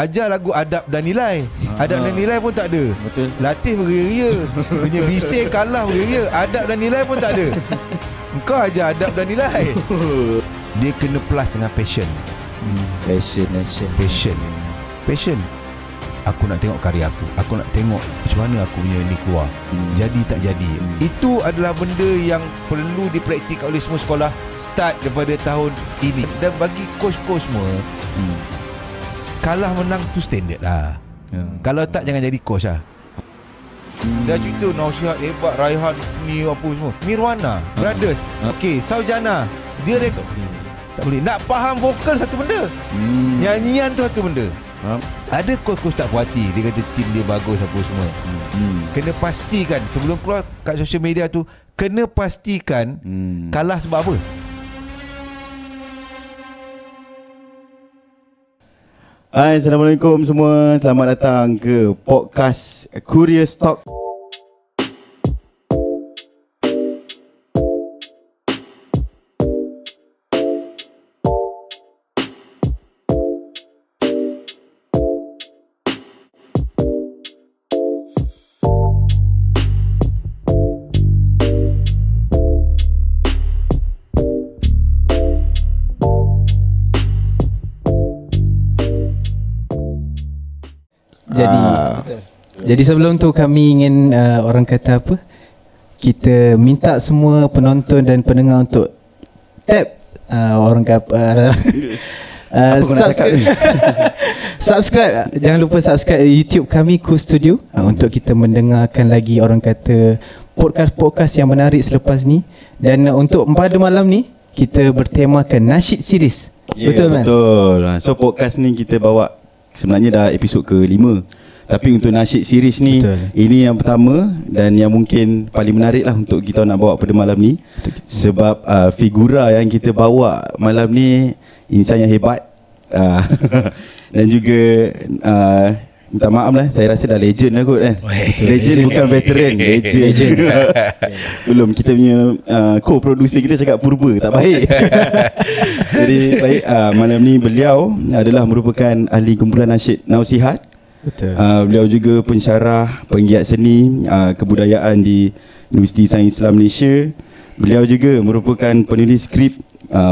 ajar lagu adab dan nilai. Adab dan nilai pun tak ada. Betul. Latih beria-ria, punya bising kalah beria-ria, adab dan nilai pun tak ada. Engkau ajar adab dan nilai. Dia kena plus dengan passion. Passion. Aku nak tengok karya aku. Aku nak tengok macam mana aku punya ni keluar. Jadi tak jadi. Itu adalah benda yang perlu dipraktikkan oleh semua sekolah start daripada tahun ini. Dan bagi coach-coach semua, kalah menang tu standard lah. Kalau tak, jangan jadi coach lah. Dah cerita nasihat hebat, Raihan ni apa semua, Nirwana Brothers, okay, Saujana, dia rekod tak boleh. Nak faham vokal satu benda, nyanyian tu satu benda. Ada coach-coach tak puas hati, dia kata tim dia bagus apa semua. Kena pastikan sebelum keluar kat social media tu, kena pastikan kalah sebab apa. Hai, Assalamualaikum semua. Selamat datang ke podcast Curious Talk. Jadi sebelum tu kami ingin orang kata apa, kita minta semua penonton dan pendengar untuk tap orang kata subscribe. Jangan lupa subscribe YouTube kami, Cool Studio, untuk kita mendengarkan lagi orang kata podcast-podcast yang menarik selepas ni. Dan untuk pada malam ni kita bertemakan nasyid series. Betul kan? Betul. So podcast ni kita bawa sebenarnya dah episod ke-5. Tapi untuk nasyid series ni, ini yang pertama dan yang mungkin paling menarik lah untuk kita nak bawa pada malam ni. Sebab figura yang kita bawa malam ni insan yang hebat. Dan juga minta maaf lah, saya rasa dah legend lah kot kan. Legend bukan veteran. Legend. Belum, kita punya co-producer kita cakap purba, tak baik. Jadi baik, malam ni beliau adalah merupakan ahli kumpulan nasyid Nausihat. Betul. Beliau juga pensyarah, penggiat seni kebudayaan di Universiti Sains Islam Malaysia. Beliau juga merupakan penulis skrip,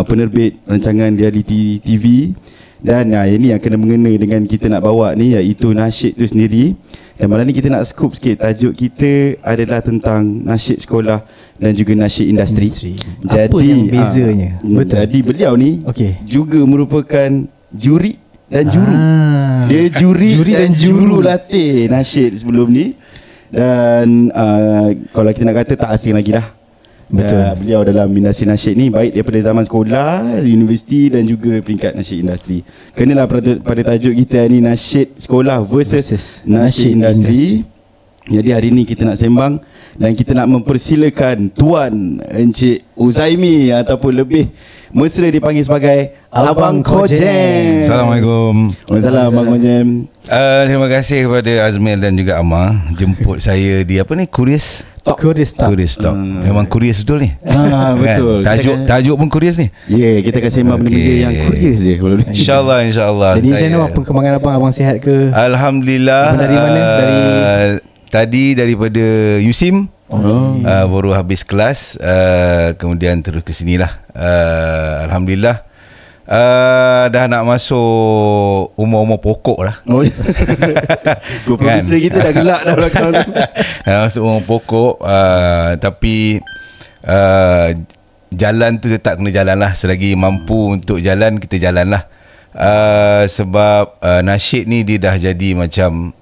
penerbit rancangan reality TV. Dan ini yang kena mengena dengan kita nak bawa ni, iaitu nasyid tu sendiri. Dan malam ni kita nak scoop sikit. Tajuk kita adalah tentang nasyid sekolah dan juga nasyid industri. Jadi, apa yang bezanya? Jadi beliau ni juga merupakan juri dan juru. Dia juri dan juru latih nasyid sebelum ni. Dan kalau kita nak kata tak asing lagi dah. Betul. Beliau dalam industri nasyid ni baik daripada zaman sekolah, universiti dan juga peringkat nasyid industri. Kenalah pada tajuk kita ni, nasyid sekolah versus nasyid industri. Jadi hari ni kita nak sembang dan kita nak mempersilakan Tuan Encik Uzaimi, ataupun lebih mesra dipanggil sebagai Abang Kojem. Assalamualaikum. Waalaikumsalam Abang Kojem. Terima kasih kepada Azmil dan juga Amar jemput saya di apa ni, Curious Talk. Memang curious betul ni. Betul. Tajuk pun curious ni. Kita akan sembang benda-benda yang curious je. InsyaAllah. Jadi macam mana perkembangan abang sihat ke? Alhamdulillah. Dari mana? Tadi daripada USIM. Baru habis kelas, kemudian terus ke sinilah. Alhamdulillah. Dah nak masuk umur-umur pokok lah. Producer kita dah gelak dah belakang tu. Masuk umur pokok, tapi jalan tu tetap kena jalan lah. Selagi mampu untuk jalan, kita jalan lah. Sebab nasyid ni dia dah jadi macam,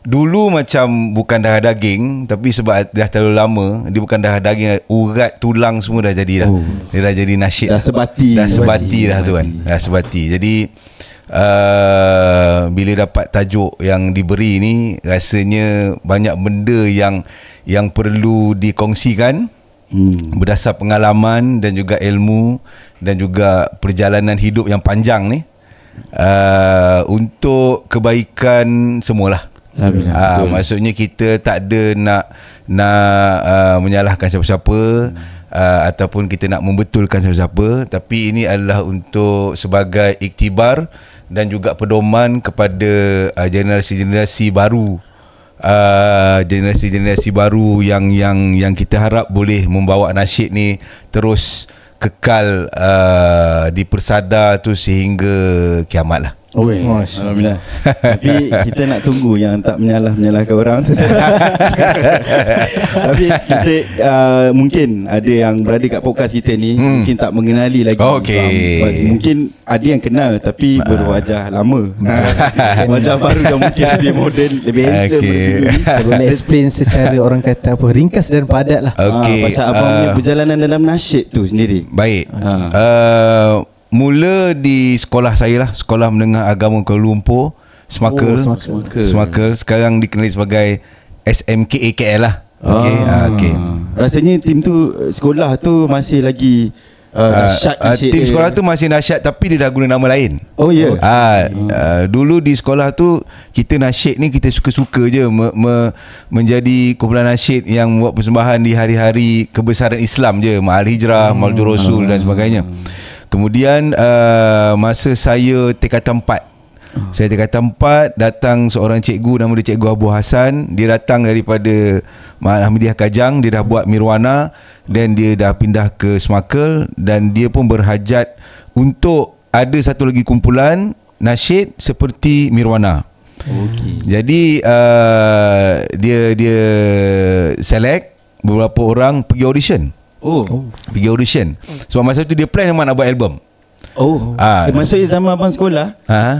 dulu macam bukan darah daging, tapi sebab dah terlalu lama, dia bukan darah daging, urat tulang semua dah jadi dah. Dia dah jadi nasyid. Dah sebati dah tu kan. Dah sebati. Jadi bila dapat tajuk yang diberi ni, rasanya banyak benda yang perlu dikongsikan, berdasar pengalaman dan juga ilmu dan juga perjalanan hidup yang panjang ni, untuk kebaikan semualah. Maksudnya kita tak ada nak menyalahkan siapa-siapa, ataupun kita nak membetulkan siapa-siapa, tapi ini adalah untuk sebagai iktibar dan juga pedoman kepada generasi-generasi baru, generasi-generasi baru yang kita harap boleh membawa nasyid ni terus kekal di persada tu sehingga kiamat lah. Oh, alhamdulillah. Tapi kita nak tunggu yang tak menyalahkan orang tu. Tapi kita mungkin ada yang berada kat podcast kita ni mungkin tak mengenali lagi. Mungkin ada yang kenal tapi berwajah lama. Wajah baru yang mungkin lebih moden, lebih handsome. Kita boleh explain secara orang kata apa, ringkas dan padat lah. Pasal abang punya perjalanan dalam nasyid tu sendiri. Baik. Mula di sekolah saya lah, Sekolah Menengah Agama Kuala Lumpur, Semakel. Sekarang dikenali sebagai SMKA KL lah. Okay. Rasanya tim tu, sekolah tu masih lagi nasyid. Tim sekolah tu masih nasyid tapi dia dah guna nama lain. Oh ya. Dulu di sekolah tu kita nasyid ni kita suka-suka je menjadi kumpulan nasyid yang buat persembahan di hari-hari kebesaran Islam je, Ma'al Hijrah, Maulidul Rasul dan sebagainya. Kemudian masa saya tingkatan 4, saya tingkatan 4, datang seorang cikgu, nama dia Cikgu Abu Hassan. Dia datang daripada Ma'had Ahmadiyah Kajang. Dia dah buat Mirwana dan dia dah pindah ke Semakel, dan dia pun berhajat untuk ada satu lagi kumpulan nasyid seperti Mirwana. Jadi dia select beberapa orang pergi audition. Pergi audition. Sebab masa tu dia plan memang nak buat album. Maksudnya zaman abang sekolah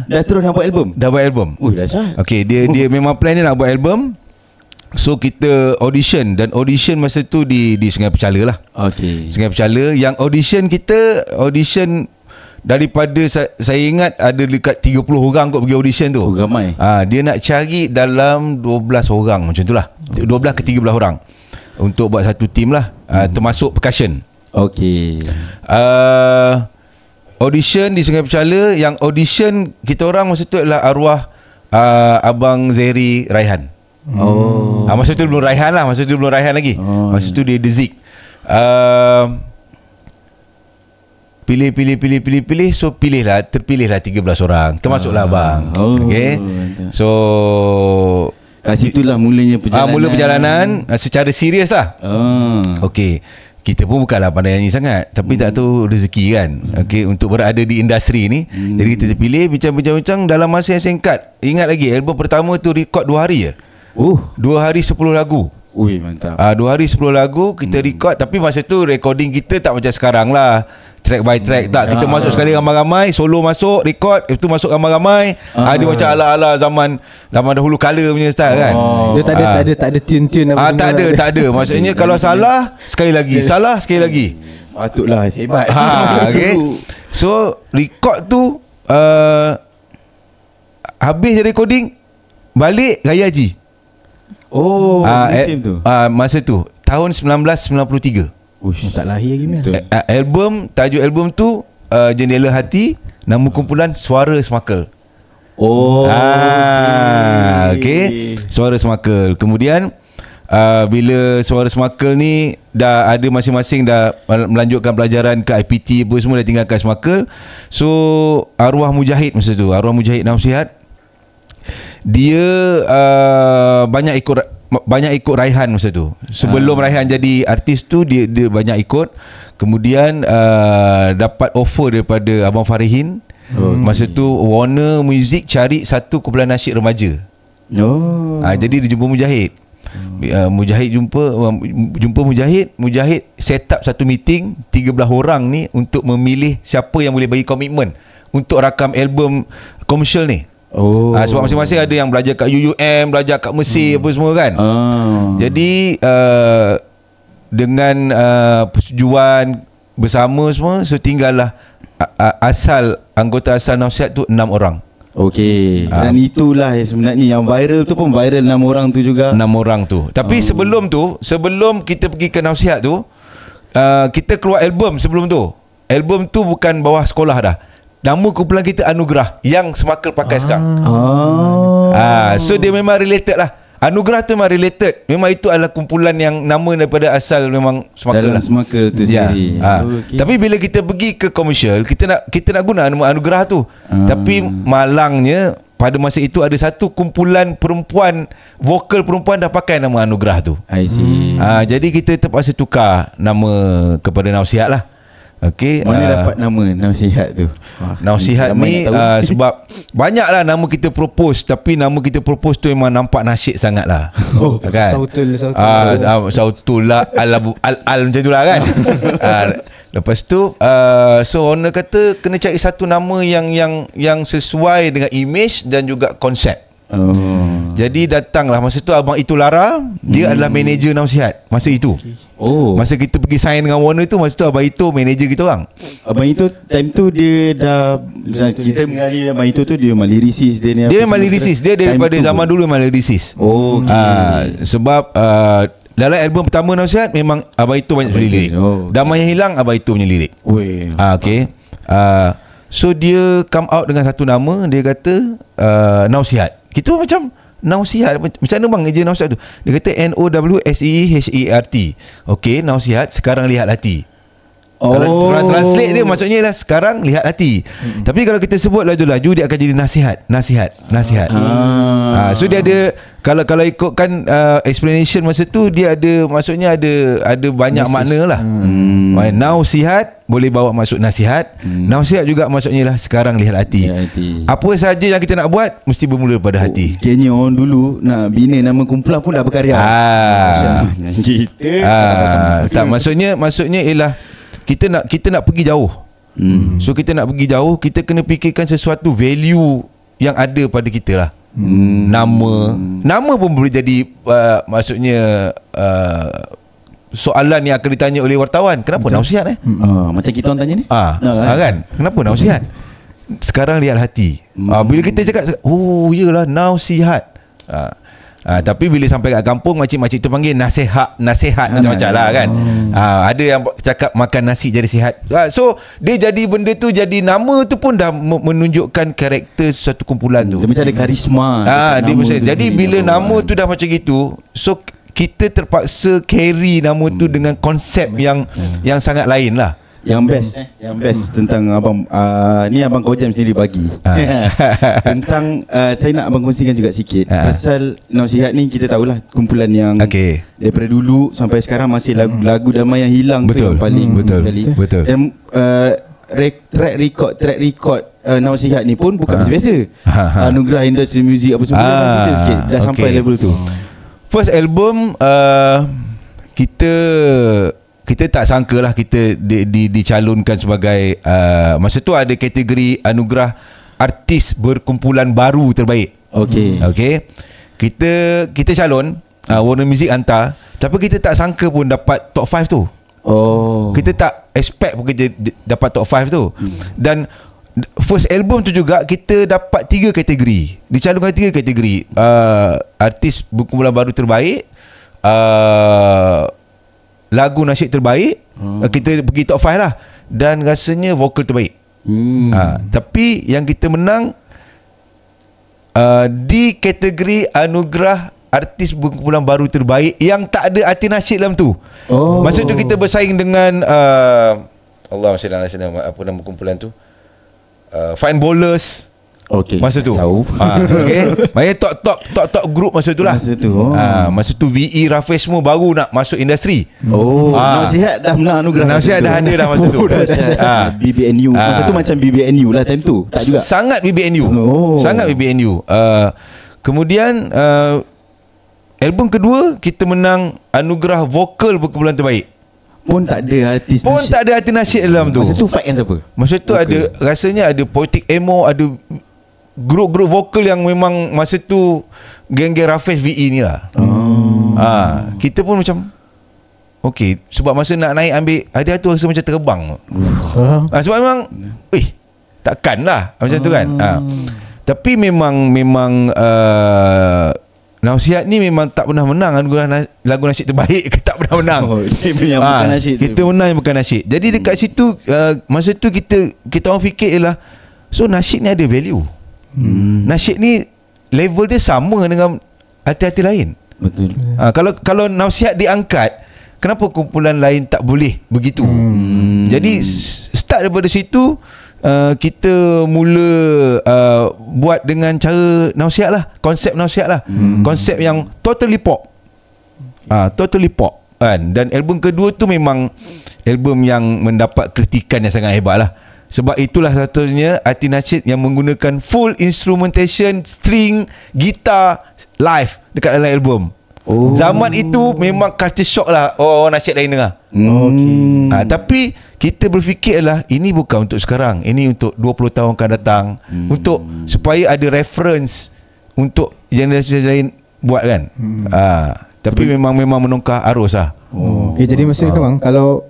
dah terus nak buat album? Dah buat album. Dahsyat. Okay, dia memang plan dia nak buat album. So kita audition, dan audition masa tu di Sungai Pecala lah. Sungai Pecala. Yang audition daripada saya ingat ada dekat 30 orang kot pergi audition tu. Ramai. Dia nak cari dalam 12 orang macam tu lah, 12 ke 13 orang untuk buat satu team lah, termasuk percussion. Audition di Sungai Pecala. Yang audition kita orang masa tu adalah arwah Abang Zahiri Raihan. Masa tu belum Raihan lah, masa tu belum Raihan lagi. Masa tu dia The Zik. Pilih. So terpilihlah 13 orang, termasuklah abang. So kat situlah mulanya perjalanan. Mula perjalanan secara serius lah. Kita pun bukanlah pandai nyanyi sangat, tapi tak tahu rezeki kan. Untuk berada di industri ni. Jadi kita terpilih, bincang-bincang dalam masa yang singkat. Ingat lagi, album pertama tu rekod 2 hari je. 2 hari 10 lagu. Mantap. 2 hari 10 lagu kita rekod. Tapi masa tu recording kita tak macam sekarang lah, track by track. Tak, kita masuk sekali ramai-ramai, solo masuk, record, lepas tu masuk ramai-ramai. Dia macam ala-ala zaman dahulu kala punya style kan. Dia tak ada tune-tune apa. Tak ada. Maksudnya kalau salah sekali lagi, salah sekali lagi. Patutlah hebat. So record tu habis recording, balik Raya Haji. Musim tu. Masa tu tahun 1993. Tak lahir lagi Album, tajuk album tu Jendela Hati, nama kumpulan Suara Semakel. Suara Semakel. Kemudian bila Suara Semakel ni dah ada masing-masing dah melanjutkan pelajaran ke IPT apa semua, dah tinggalkan Semakel. So arwah Mujahid masa tu, arwah Mujahid Nasihat, dia banyak ikut Raihan masa tu. Sebelum Raihan jadi artis tu, dia banyak ikut. Kemudian dapat offer daripada Abang Farihin. Masa tu Warner Music cari satu kumpulan nasyid remaja. Jadi dia jumpa Mujahid. Mujahid jumpa Mujahid set up satu meeting 13 orang ni untuk memilih siapa yang boleh bagi komitmen untuk rakam album komersial ni. Sebab masing-masing ada yang belajar kat UUM, belajar kat Mesir apa semua kan. Jadi dengan persetujuan bersama semua, so tinggallah anggota asal nasihat tu 6 orang. Dan itulah sebenarnya yang viral tu pun viral 6 orang tu juga. 6 orang tu. Tapi sebelum kita pergi ke nasihat tu, kita keluar album sebelum tu. Album tu bukan bawah sekolah dah. Nama kumpulan kita Anugerah, yang Semakel pakai sekarang. So dia memang related lah. Anugerah tu memang related. Memang itu adalah kumpulan yang nama daripada asal memang semaka Dalam lah. semaka tu sendiri. Okay. Tapi bila kita pergi ke komersial, kita nak guna nama anugerah tu. Tapi malangnya pada masa itu ada satu kumpulan perempuan, vokal perempuan dah pakai nama anugerah tu. I see. Jadi kita terpaksa tukar nama kepada Nausihat lah. Okey. Mana dapat nama Nausihat tu? Nausihat ni sebab banyaklah nama kita propose, tapi nama kita propose tu memang nampak nasyid sangat lah. Kan? Sautul lah, al macam tu lah kan. Lepas tu so owner kata kena cari satu nama yang sesuai dengan image dan juga konsep. Jadi datanglah masa tu Abang Itu Lara, dia adalah manager Nausihat masa itu. Masa kita pergi sign dengan Warner tu, masa tu Abang Itu manager kita orang. Abang Itu time tu dia dah, kita mengenali Abang Itu tu dia memang lyricist, dia memang lyricist. Dia daripada zaman dulu memang lyricist. Sebab dalam album pertama Nausihat memang Abang Itu banyak lirik. Damai Yang Hilang Abang Itu punya lirik. Okay. So dia come out dengan satu nama. Dia kata Nausihat. Kita macam Nausihat, macam mana bang je Nausihat tu? Dia kata Nowseheart. Okay, Nausihat, sekarang lihat hati. Kalau translate dia maksudnya lah sekarang lihat hati. Tapi kalau kita sebut laju-laju dia akan jadi nasihat. So dia ada, kalau ikutkan explanation masa tu, dia ada, maksudnya ada banyak makna lah. Nausihat boleh bawa maksud nasihat. Nausihat juga maksudnya lah sekarang lihat hati. Apa saja yang kita nak buat mesti bermula pada hati. Kayaknya orang dulu nak bina nama kumpulan pun dah berkarya. Tak, maksudnya ialah kita nak pergi jauh. So kita nak pergi jauh, kita kena fikirkan sesuatu value yang ada pada kita lah. Nama pun boleh jadi maksudnya soalan yang akan ditanya oleh wartawan. Kenapa Nausihat macam kita orang tanya ni. Kan? Kenapa Nausihat? Sekarang lihat hati. Bila kita cakap iyalah Nausihat. Tapi bila sampai kat kampung, makcik-makcik tu panggil nasihat macam-macam lah kan. Ada yang cakap makan nasi jadi sihat. So dia jadi benda tu, jadi nama tu pun dah menunjukkan karakter suatu kumpulan tu. Dia macam ada karisma. Jadi bila nama tu dah macam gitu, so kita terpaksa carry nama tu dengan konsep yang sangat lain lah. Yang best tentang abang ni abang Kojam sendiri bagi tentang saya nak abang kongsikan juga sikit pasal Nausihat ni. Kita tahulah kumpulan yang daripada dulu sampai sekarang masih lagu Damai Yang Hilang. Betul. Tu yang paling sekali. Betul. Dan track record Nausihat ni pun bukan biasa. Anugerah industri muzik apa semua. Cerita sikit dah sampai level tu. First album kita tak sangka lah kita dicalonkan sebagai masa tu ada kategori anugerah artis berkumpulan baru terbaik. Okay. Kita calon, Warner Music hantar, tapi kita tak sangka pun dapat top 5 tu. Kita tak expect pun kita dapat top 5 tu. Dan first album tu juga kita dapat 3 kategori. Dicalonkan 3 kategori. Artis berkumpulan baru terbaik, lagu nasyid terbaik, kita pergi top 5 lah, dan rasanya vokal terbaik. Tapi yang kita menang di kategori anugerah artis berkumpulan baru terbaik yang tak ada artis nasyid dalam tu. Masa tu kita bersaing dengan apa nama kumpulan tu, Fine Bowlers. Masa tu tahu. Maksudnya top group masa tu lah. Masa tu VE, Rafiz semua baru nak masuk industri. Nausihat dah menang anugerah. Nausihat dah ada dah masa tu. BBNU masa tu macam BBNU lah time tu. Tak juga. Sangat BBNU. Sangat BBNU. Kemudian album kedua kita menang anugerah vokal berkumpulan terbaik. Pun tak ada artis nasyid dalam tu. Masa tu fight yang siapa? Masa tu ada, rasanya ada Poetic Emo, ada grup-grup vokal yang memang masa tu geng-geng Rafiz VE ni lah. Kita pun macam sebab masa nak naik ambil hadiah tu rasa macam terbang. Sebab memang takkan lah macam tu kan. Tapi memang Nausihat ni memang tak pernah menang anugerah lagu nasyid terbaik. Tak pernah menang. Bukan nasyid. Kita menang yang bukan nasyid. Jadi dekat situ masa tu kita orang fikir ialah, so nasyid ni ada value. Nasyid ni level dia sama dengan arti-arti lain. Betul. Kalau nasihat diangkat, kenapa kumpulan lain tak boleh begitu? Jadi start daripada situ, kita mula buat dengan cara nasihat lah, konsep nasihat lah, konsep yang totally pop, totally pop kan. Dan album kedua tu memang album yang mendapat kritikan yang sangat hebat lah. Sebab itulah satunya Hati Nasyid yang menggunakan full instrumentation, string, gitar live dekat dalam album. Zaman itu memang culture shock lah orang nasyid lain dengar. Tapi kita berfikir lah, ini bukan untuk sekarang, ini untuk 20 tahun akan datang, untuk supaya ada reference untuk generasi lain buat kan. Tapi memang menongkar arus lah. Okay, jadi maksudnya bang, kalau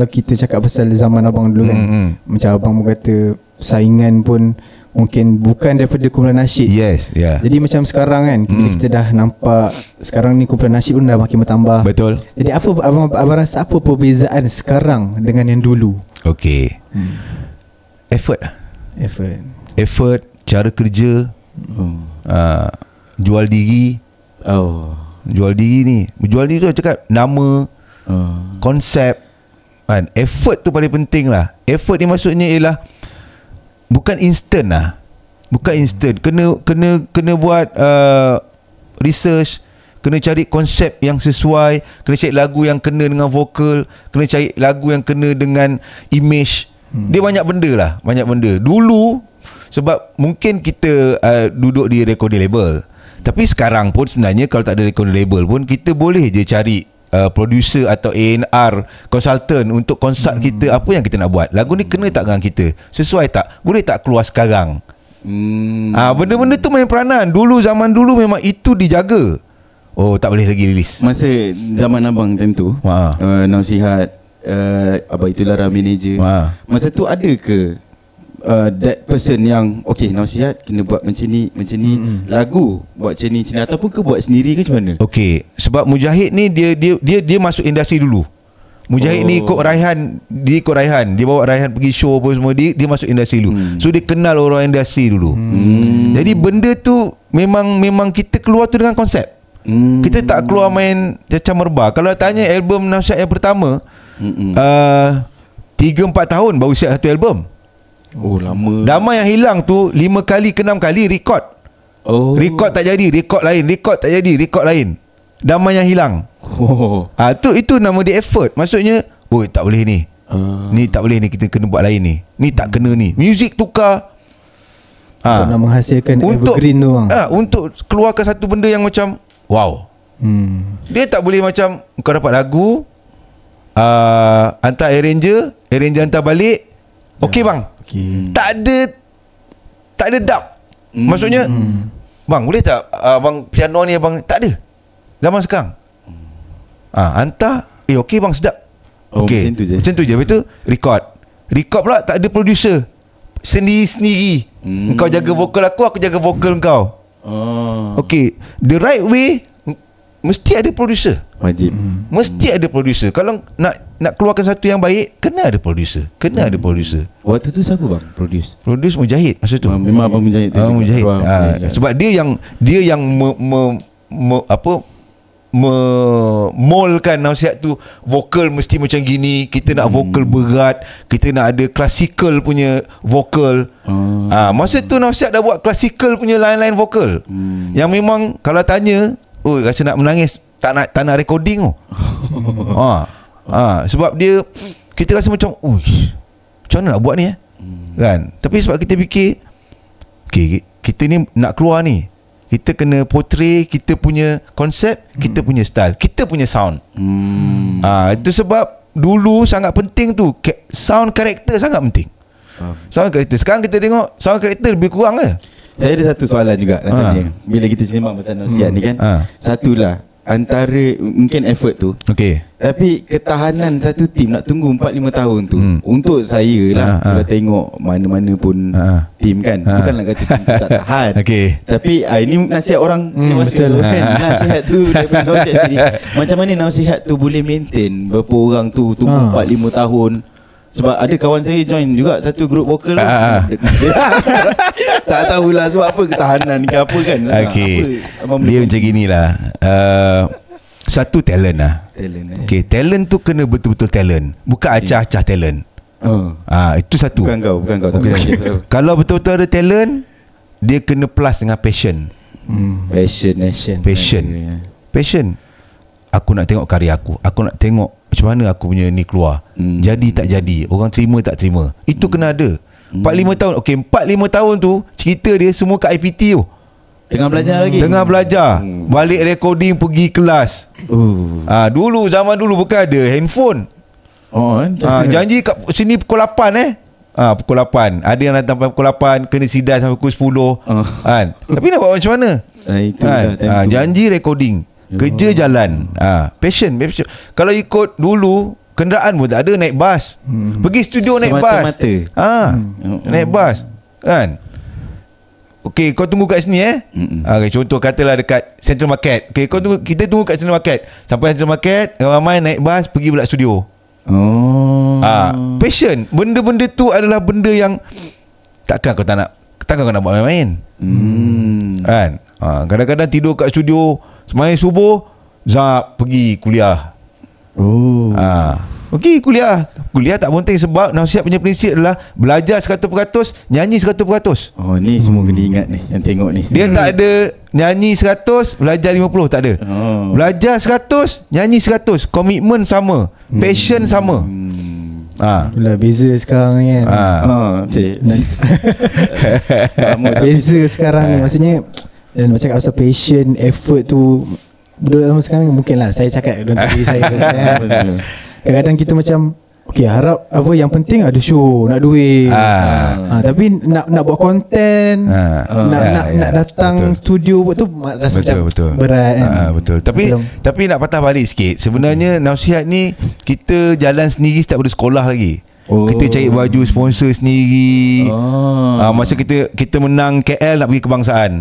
kita cakap pasal zaman abang dulu kan, macam abang kata saingan pun mungkin bukan daripada kumpulan nasyid. Yes, yeah. Jadi macam sekarang kan, bila kita dah nampak sekarang ni kumpulan nasyid pun dah makin bertambah. Betul. Jadi apa abang rasa apa perbezaan sekarang dengan yang dulu? Okay. Effort, cara kerja, jual diri. Jual diri ni, jual diri tu cakap nama, konsep kan. Effort tu paling penting lah. Effort ni maksudnya ialah bukan instant lah. Bukan instant. Kena buat research, kena cari konsep yang sesuai, kena cari lagu yang kena dengan vokal, kena cari lagu yang kena dengan image. Dia banyak benda lah, banyak benda. Dulu sebab mungkin kita duduk di recording label, tapi sekarang pun sebenarnya kalau tak ada recording label pun kita boleh je cari producer atau A&R consultant untuk konsult kita apa yang kita nak buat. Lagu ni kena tak dengan kita? Sesuai tak? Boleh tak keluar sekarang? Benda-benda tu main peranan. Zaman dulu memang itu dijaga. Tak boleh lagi release. Masa zaman abang time tu, nasihat, Abang Itulah manager, masa tu ada ke that person yang okay, nasihat kena buat macam ni, lagu buat macam ni, ataupun ke buat sendiri ke macam mana? Okay, sebab Mujahid ni dia masuk industri dulu. Mujahid ni ikut Raihan, dia bawa Raihan pergi show apa semua, dia masuk industri dulu. So dia kenal orang industri dulu. Jadi benda tu memang kita keluar tu dengan konsep. Kita tak keluar main macam merba. Kalau tanya album nasihat yang pertama, 3-4 tahun baru siap satu album. Lama. Damai yang hilang tu 5 kali ke 6 kali record. Record tak jadi, record lain, record tak jadi, record lain. Damai yang hilang. Itu nama dia effort. Maksudnya, tak boleh ni. Ni tak boleh ni, kita kena buat lain ni. Ni tak kena ni. Music tukar. Untuk nak menghasilkan evergreen tu bang. Untuk keluarkan satu benda yang macam wow. Dia tak boleh macam kau dapat lagu, hantar arranger hantar balik. Okey bang. Tak ada dub. Maksudnya bang boleh tak abang piano ni abang tak ada. Zaman sekarang hantar okey bang sedap. Okey macam tu je. Betul. Record pula tak ada producer, sendiri-sendiri. Kau jaga vokal aku jaga vokal kau. Okey, the right way mesti ada producer. Wajib. Mesti ada producer. Kalau nak keluarkan satu yang baik, kena ada producer. Waktu tu siapa bang produce Mujahid masa tu. Memang abang Mujahid tu. Mujahid. Sebab dia yang memolkan nasihat tu. Vokal mesti macam gini, kita nak vokal berat, kita nak ada klasikal punya vokal. Masa tu nasihat dah buat klasikal punya line-line vokal yang memang kalau tanya, rasa nak menangis, tak nak recording tu. Sebab dia, kita rasa macam macam mana nak buat ni kan. Tapi sebab kita fikir kita ni nak keluar ni, kita kena portray kita punya konsep, kita punya style, kita punya sound. Itu sebab dulu sangat penting tu, sound karakter sangat penting. Sound karakter. Sekarang kita tengok sound karakter lebih kurang ke. Saya ada satu soalan juga nak tanya. Bila kita sembang pasal nasihat ni kan, satulah antara mungkin effort tu, tapi ketahanan satu tim nak tunggu 4-5 tahun tu, untuk saya lah, kalau tengok mana-mana pun tim kan, bukan nak kata tim tak tahan, tapi ini nasihat orang dewasa kan. Nasihat tu daripada nasihat sendiri. Macam mana nasihat tu boleh maintain berapa orang tu tunggu 4-5 tahun? Sebab ada kawan saya join juga satu grup vokal Tak tahulah sebab apa, ketahanan ke apa kan. Okay. Apa, Dia macam gini lah. Satu talent lah. Okay, talent tu kena betul-betul talent, bukan acah-acah talent. Itu satu. Bukan kau Kalau betul-betul ada talent, dia kena plus dengan passion. Passion. Aku nak tengok karya aku nak tengok macam mana aku punya ni keluar. Jadi tak jadi, orang terima tak terima, itu kena ada. 4-5 tahun. Okay, 4-5 tahun tu cerita dia semua kat IPT tu. Tengah belajar. Balik recording, pergi kelas. Dulu, zaman dulu bukan ada handphone. Janji kat sini pukul 8 pukul 8. Ada yang datang pukul 8, kena sidai sampai pukul 10 kan. Tapi nak buat macam mana? Janji recording, kerja jalan. Passion. Kalau ikut dulu, kenderaan pun tak ada, naik bas. Pergi studio naik bas. Naik bas kan. Okay, kau tunggu kat sini okay, contoh katalah dekat Central Market. Okay, kita tunggu kat Central Market. Sampai Central Market, ramai naik bas, pergi pula studio. Passion. Benda-benda tu adalah benda yang takkan kau nak buat main-main. Kan? Kadang-kadang tidur kat studio, semain subuh, zap pergi kuliah. Okey, kuliah tak penting, sebab nasihat punya prinsip adalah belajar 100%, nyanyi 100%. Ni semua kena ingat ni, yang tengok ni. Dia tak ada nyanyi 100, belajar 50, tak ada. Belajar 100, nyanyi 100, komitmen sama, passion sama. Itulah beza sekarang kan. Beza sekarang ni, maksudnya dan macam pasal passion, effort tu budak zaman sekarang mungkin lah saya cakap untuk diri saya. Kadang-kadang kita macam okay, harap apa yang penting ada show, nak duit. Tapi nak buat konten, nak datang studio buat tu rasa macam berat kan. Betul. Tapi nak patah balik sikit. Sebenarnya nasihat ni kita jalan sendiri start pada sekolah lagi. Kita cari baju sponsor sendiri. Masa kita menang KL nak pergi kebangsaan,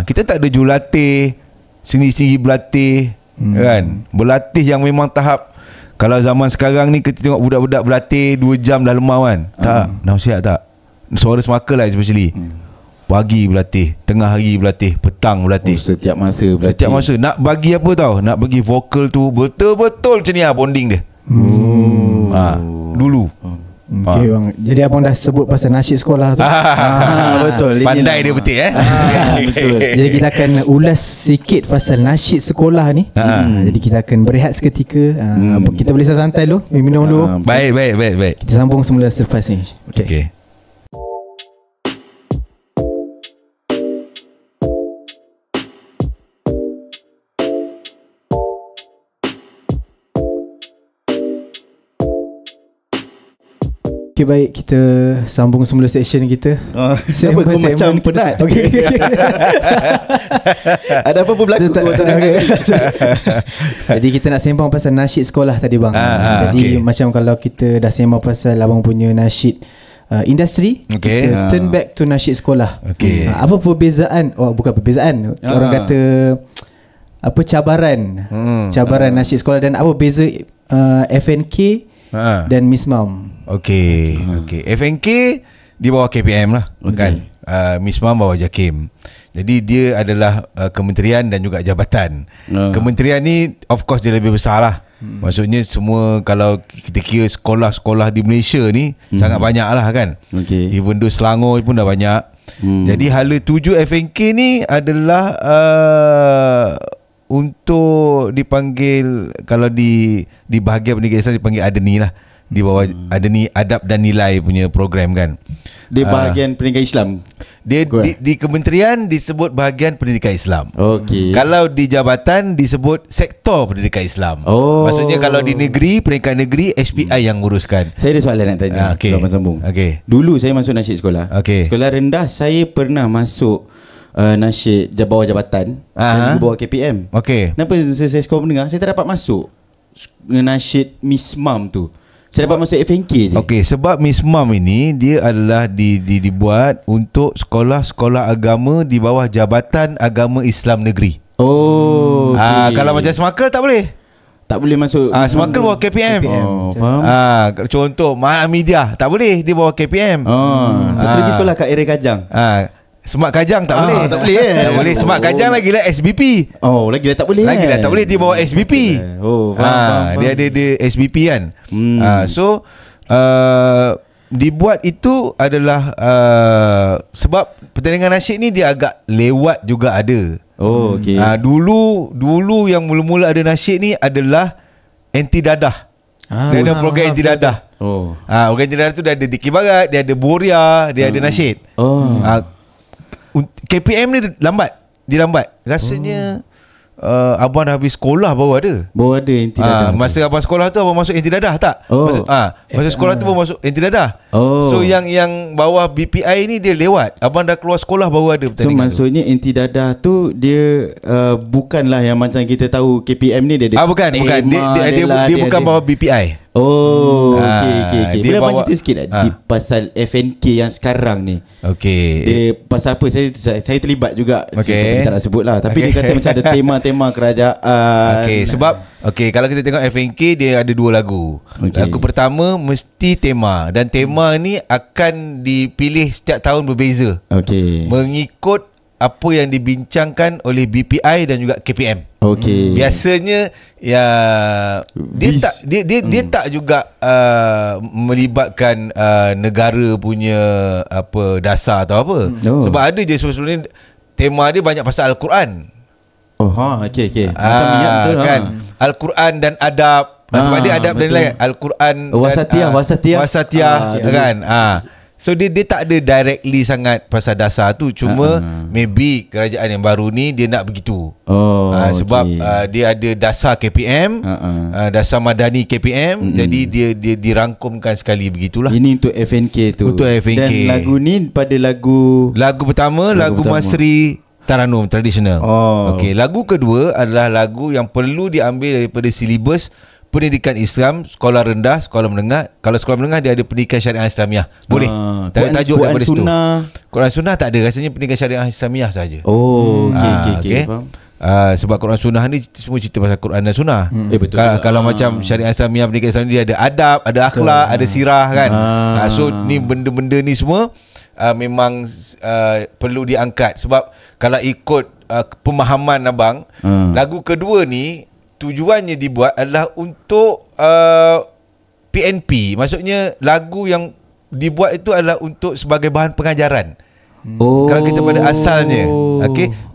kita tak ada jurulatih, sendiri-sendiri berlatih kan. Berlatih yang memang tahap. Kalau zaman sekarang ni kita tengok budak-budak berlatih 2 jam dah lemah kan. Tak, nasihat tak. Suara semaka lah especially. Pagi berlatih, tengah hari berlatih, petang berlatih. Setiap masa berlatih. Setiap masa. Nak bagi apa tau, nak bagi vokal tu betul-betul macam ni lah bonding dia. Dulu. Okay, bang. Jadi abang dah sebut pasal nasyid sekolah tu. Betul. Pandai dia betul Betul. Jadi kita akan ulas sikit pasal nasyid sekolah ni. Jadi kita akan berehat seketika. Kita boleh santai dulu, minum dulu. Baik. Kita sambung semula selepas ni. Okay. Okay, baik, kita sambung semula section kita. Kenapa kau macam penat? Okay. Ada apa-apa berlaku? Jadi kita nak sembang pasal nasyid sekolah tadi bang. Jadi macam kalau kita dah sembang pasal abang punya nasyid industri, kita turn back to nasyid sekolah. Apa perbezaan? Bukan perbezaan, orang kata apa cabaran nasyid sekolah, dan apa beza FNK dan Miss Mom. Okay. FNK di bawah KPM lah, kan. Miss Mom bawah JAKIM. Jadi dia adalah kementerian dan juga jabatan. Kementerian ni of course dia lebih besar lah. Maksudnya semua, kalau kita kira sekolah-sekolah di Malaysia ni sangat banyak lah kan. Even though Selangor pun dah banyak. Jadi hala tuju FNK ni adalah untuk dipanggil, kalau di bahagian pendidikan Islam dipanggil ADNI lah. Di bawah ADNI, Adab dan Nilai punya program kan. Di bahagian pendidikan Islam. Dia di kementerian disebut bahagian pendidikan Islam. Kalau di jabatan disebut sektor pendidikan Islam. Maksudnya kalau di negeri, pendidikan negeri, HPI yang nguruskan. Saya ada soalan nak tanya. Sambung. Dulu saya masuk nasyid sekolah. Sekolah rendah saya pernah masuk nasyid bawah jabatan dan juga bawah KPM. Kenapa saya skor mendengar saya tak dapat masuk nasyid Miss Mom tu? Saya dapat masuk FNK je. Sebab Miss Mom ini dia adalah dibuat untuk sekolah-sekolah agama di bawah Jabatan Agama Islam Negeri. Kalau macam Semakel tak boleh. Tak boleh masuk. Snorkel bawah KPM. Oh, faham. Contoh Mahat Media tak boleh, dia bawah KPM. Satu lagi sekolah kat area Kajang. Smart Kajang tak boleh. Tak boleh Tak boleh. Smart Kajang lagi lah SBP. Lagi lah tak boleh. Lagi lah tak boleh, dia bawa SBP. Faham. Dia ada SBP kan. So dibuat itu adalah sebab pertandingan nasyid ni dia agak lewat juga ada. Okay. Dulu yang mula-mula ada nasyid ni adalah anti dadah. Dia ada program anti dadah. Program anti dadah tu dia ada Diki Barat, dia ada Boria, dia ada nasyid. KPM ni dia lambat. Rasanya abang dah habis sekolah baru ada. Baru ada anti dadah. Masa abang sekolah tu abang masuk anti dadah tak? Masa sekolah tu baru masuk anti dadah. So yang bawah BPI ni dia lewat. Abang dah keluar sekolah baru ada pertandingan. So maksudnya anti dadah tu dia bukanlah yang macam kita tahu KPM ni dia ada. Bukan. Dia bukan bawah BPI. Okay. Boleh abang cerita sikit di pasal FNK yang sekarang ni. Dia pasal apa? Saya terlibat juga. Saya tak nak sebut lah. Tapi dia kata macam ada tema-tema kerajaan. Sebab kalau kita tengok FNK, dia ada 2 lagu. Lagu pertama mesti tema. Dan tema ni akan dipilih setiap tahun berbeza. Mengikut apa yang dibincangkan oleh BPI dan juga KPM. Biasanya dia tak juga melibatkan negara punya apa dasar atau apa. Sebab ada je sebelum ni tema dia banyak pasal Al-Quran. Macam ni betul kan. Al-Quran dan adab. Sebab dia adab dan lain. Al-Quran wasatiyah kan. So dia tak ada directly sangat pasal dasar tu. Cuma maybe kerajaan yang baru ni dia nak begitu. Sebab dia ada dasar KPM, dasar madani KPM. Jadi dia dirangkumkan sekali begitulah. Ini untuk FNK tu. Untuk FNK. Dan lagu ni pada lagu pertama lagu Masri Taranum tradisional. Lagu kedua adalah lagu yang perlu diambil daripada silibus pendidikan Islam, sekolah rendah, sekolah menengah. Kalau sekolah menengah dia ada pendidikan syariah Islamiah. Boleh. Tajuk daripada situ. Quran Sunnah tak ada, rasanya pendidikan syariah Islamiah saja. Okay. Sebab Quran Sunnah ni semua cerita pasal Quran dan Sunnah. Betul. Kalau macam syariah Islamiah, pendidikan Islam dia ada adab, ada akhlak, ada sirah kan. So ni benda-benda ni semua memang perlu diangkat. Sebab kalau ikut pemahaman abang, lagu kedua ni tujuannya dibuat adalah untuk PNP. Maksudnya lagu yang dibuat itu adalah untuk sebagai bahan pengajaran. Kalau kita pada asalnya,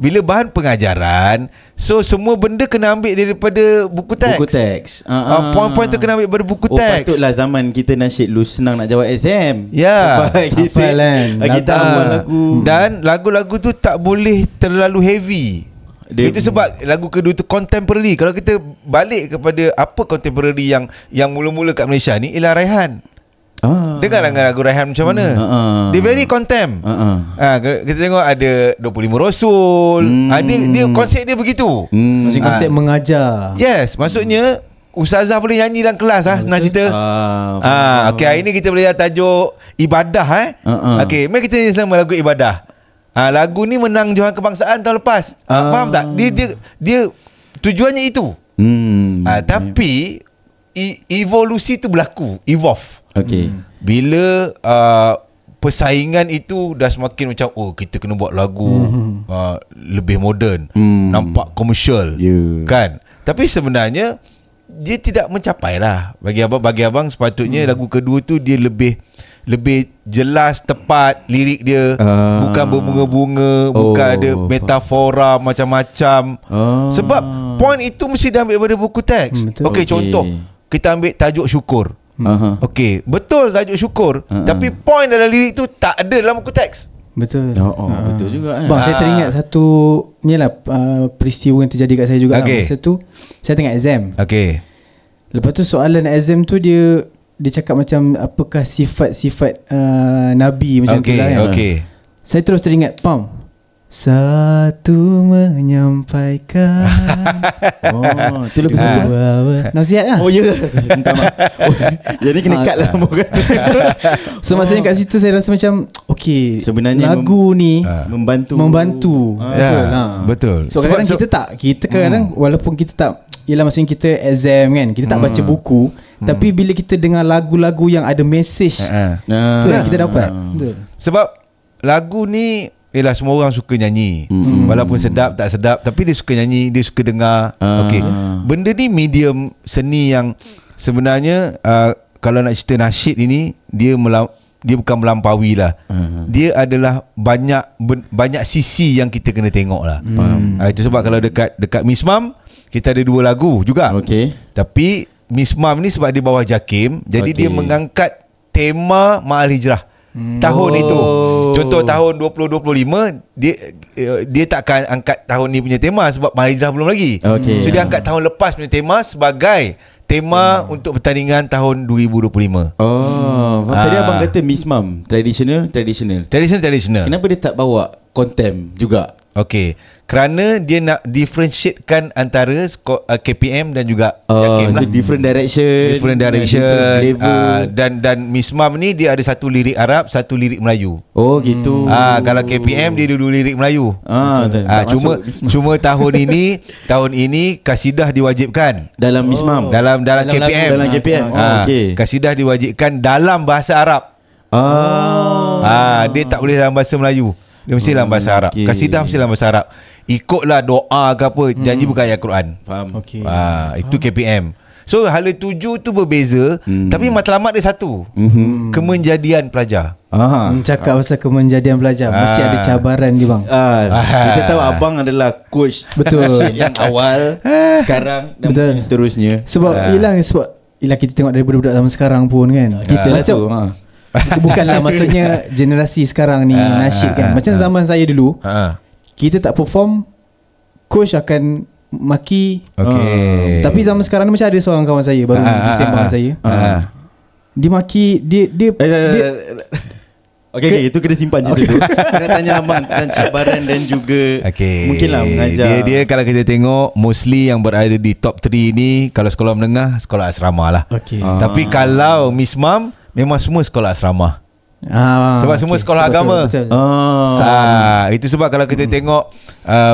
bila bahan pengajaran, so semua benda kena ambil daripada buku teks. Poin-poin tu kena ambil daripada buku teks. Patutlah zaman kita nasyid lu senang nak jawab exam. Ya. Sebab kita hafal lagu. Dan lagu-lagu tu tak boleh terlalu heavy. Itu sebab lagu kedua tu contemporary. Kalau kita balik kepada apa contemporary yang mula-mula kat Malaysia ni, ialah Raihan. Dengar lagu Raihan macam mana? Dia very contem. Kita tengok ada 25 Rasul. Dia konsep dia begitu. Konsep mengajar. Yes, maksudnya ustazah boleh nyanyi dalam kelas senang cerita. Hari ni kita boleh tajuk ibadah mari kita nyanyi sama lagu ibadah. Lagu ni menang Johan Kebangsaan tahun lepas. Faham tak? Dia tujuannya itu. Tapi evolusi tu berlaku, evolve. Bila persaingan itu dah semakin macam kita kena buat lagu lebih moden, nampak komersial, kan? Tapi sebenarnya dia tidak mencapai lah. Bagi abang sepatutnya lagu kedua tu dia lebih jelas, tepat lirik dia, bukan berbunga-bunga, bukan ada metafora macam-macam. Sebab poin itu mesti diambil daripada buku teks. Contoh kita ambil tajuk syukur. Betul tajuk syukur, tapi poin dalam lirik tu tak ada dalam buku teks. Betul. Betul juga. Bang, saya teringat satu ni lah peristiwa yang terjadi kat saya juga. Masa tu saya tengah exam. Lepas tu soalan exam tu dia cakap macam apakah sifat-sifat Nabi macam tu lah kan. Saya terus teringat satu menyampaikan tu lagu siapa? Nasihat lah. Jadi kena cut lah. So maksudnya kat situ saya rasa macam sebenarnya lagu ni membantu. Betul. So kadang-kadang kita kadang-kadang walaupun kita tak ialah maksudnya kita exam kan, kita tak baca buku, tapi bila kita dengar lagu-lagu yang ada message, tu yang kita dapat. Betul. Sebab lagu ni ialah semua orang suka nyanyi. Walaupun sedap tak sedap, tapi dia suka nyanyi, dia suka dengar. Okey. Benda ni medium seni yang sebenarnya kalau nak cerita nasyid ini, dia bukan melampaui lah. Dia adalah banyak sisi yang kita kena tengok lah. Itu sebab kalau dekat Miss Mam, kita ada 2 lagu juga. Tapi Miss Mam ni sebab dia bawah JAKIM, jadi dia mengangkat tema Ma'al Hijrah tahun itu. Contoh tahun 2025, dia takkan angkat tahun ni punya tema sebab Ma'al Hijrah belum lagi. So dia angkat tahun lepas punya tema sebagai tema untuk pertandingan tahun 2025. Tadi abang kata Miss Mam traditional. Kenapa dia tak bawa Contem juga? Okey, kerana dia nak differentiatekan antara KPM dan juga JAKIM lah. So different direction, different dan Miss Mam ni dia ada satu lirik Arab, satu lirik Melayu. Oh gitu. Kalau KPM dia dua lirik Melayu. Cuma tahun ini kasidah diwajibkan dalam Miss Mam, dalam KPM. Dalam KPM. Kasidah diwajibkan dalam bahasa Arab. Dia tak boleh dalam bahasa Melayu. Dia mesti dalam bahasa Arab. Kasidah mesti dalam bahasa Arab. Ikutlah doa ke apa, janji bukan ayat Quran. Faham. Itu KPM. So hala tuju tu berbeza, tapi matlamat dia satu. Kemenjadian pelajar. Cakap pasal kemenjadian pelajar, mesti ada cabaran dia bang. Kita tahu abang adalah coach. Betul. Yang awal, sekarang dan seterusnya. Sebab Yelah kita tengok dari budak-budak zaman sekarang pun kan, kita macam bukanlah maksudnya generasi sekarang ni nasyid kan. Macam zaman saya dulu, kita tak perform, coach akan maki. Tapi zaman sekarang ni macam ada seorang kawan saya baru di sembang saya, dia maki, dia Okay, itu kena simpan cerita tu. Kena tanya abang tentang cabaran dan juga mungkinlah mengajar. Dia kalau kita tengok mostly yang berada di top 3 ni, kalau sekolah menengah, sekolah asrama lah. Tapi kalau Miss Mam, memang semua sekolah asrama. Sebab semua sekolah agama. Itu sebab kalau kita tengok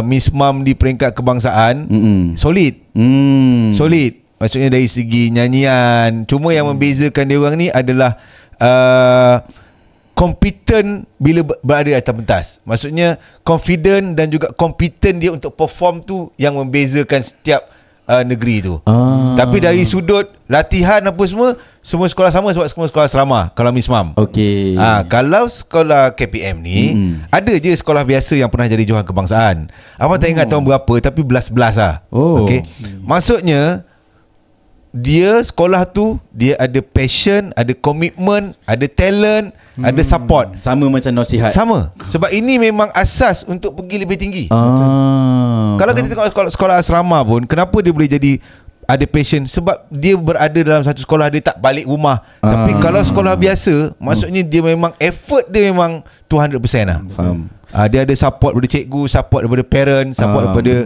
Miss Mam di peringkat kebangsaan, solid. Maksudnya dari segi nyanyian. Cuma yang membezakan dia orang ni adalah competent bila berada di atas pentas. Maksudnya confident dan juga competent dia untuk perform tu yang membezakan setiap negeri tu. Tapi dari sudut latihan apa semua sekolah sama sebab semua sekolah asrama kalau Miss Mam. Kalau sekolah KPM ni ada je sekolah biasa yang pernah jadi johan kebangsaan. Abang tak ingat tahun berapa, tapi belas-belas lah. Maksudnya dia sekolah tu, dia ada passion, ada komitmen, ada talent, ada support. Sama macam nasihat. Sama. Sebab ini memang asas untuk pergi lebih tinggi. Kalau kita tengok sekolah asrama pun, kenapa dia boleh jadi ada passion? Sebab dia berada dalam satu sekolah, dia tak balik rumah. Tapi kalau sekolah biasa, maksudnya dia memang effort dia memang 200% lah. Faham. Dia ada support daripada cikgu, support daripada parent, support daripada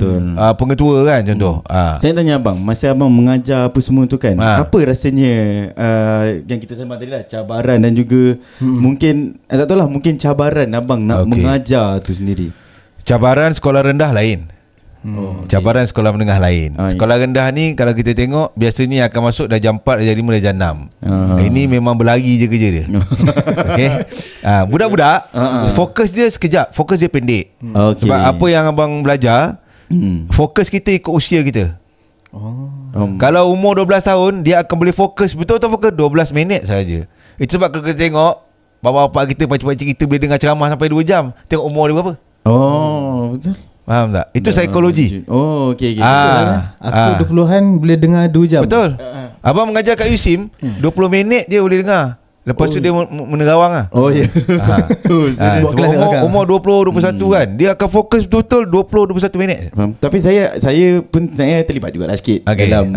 pengetua kan, contoh. Saya tanya abang, masa abang mengajar apa semua tu kan, apa rasanya yang kita sembang tadi lah, cabaran dan juga mungkin tak tahulah, mungkin cabaran abang nak mengajar tu sendiri. Cabaran sekolah rendah lain. Cabaran sekolah menengah lain. Sekolah rendah ni kalau kita tengok biasanya akan masuk dah jam 4, dah jam 5, dah jam 6. Ini memang berlari je kerja dia. Budak-budak fokus dia sekejap, fokus dia pendek. Sebab apa yang abang belajar, fokus kita ikut usia kita. Kalau umur 12 tahun, dia akan boleh fokus, betul-betul fokus 12 minit saja. Itu sebab kalau kita tengok bapak-bapak kita, pakcik-pakcik kita boleh dengar ceramah sampai 2 jam. Tengok umur dia berapa. Betul. Faham tak? Itu psikologi. Okey. Aku 20-an boleh dengar 2 jam. Betul. Abang mengajar kat USIM 20 minit je boleh dengar. Lepas tu dia menerawang lah. Umur 20-21 kan, dia akan fokus betul-betul 20-21 minit. Tapi saya pun saya terlibat juga lah sikit dalam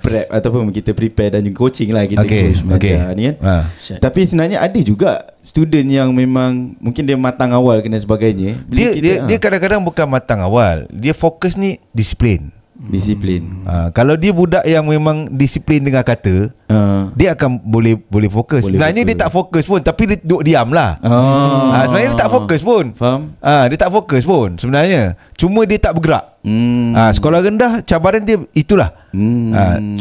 prep ataupun kita prepare dan juga coaching lah kita coach mengajar ni kan. Tapi sebenarnya ada juga student yang memang mungkin dia matang awal kena sebagainya. Dia kadang-kadang bukan matang awal, dia fokus ni disiplin. Disiplin. Kalau dia budak yang memang disiplin dengan kata, dia akan boleh fokus. Sebenarnya dia tak fokus pun, tapi dia duduk diam lah. Sebenarnya dia tak fokus pun. Faham? Dia tak fokus pun sebenarnya. Cuma dia tak bergerak. Sekolah rendah, cabaran dia itulah.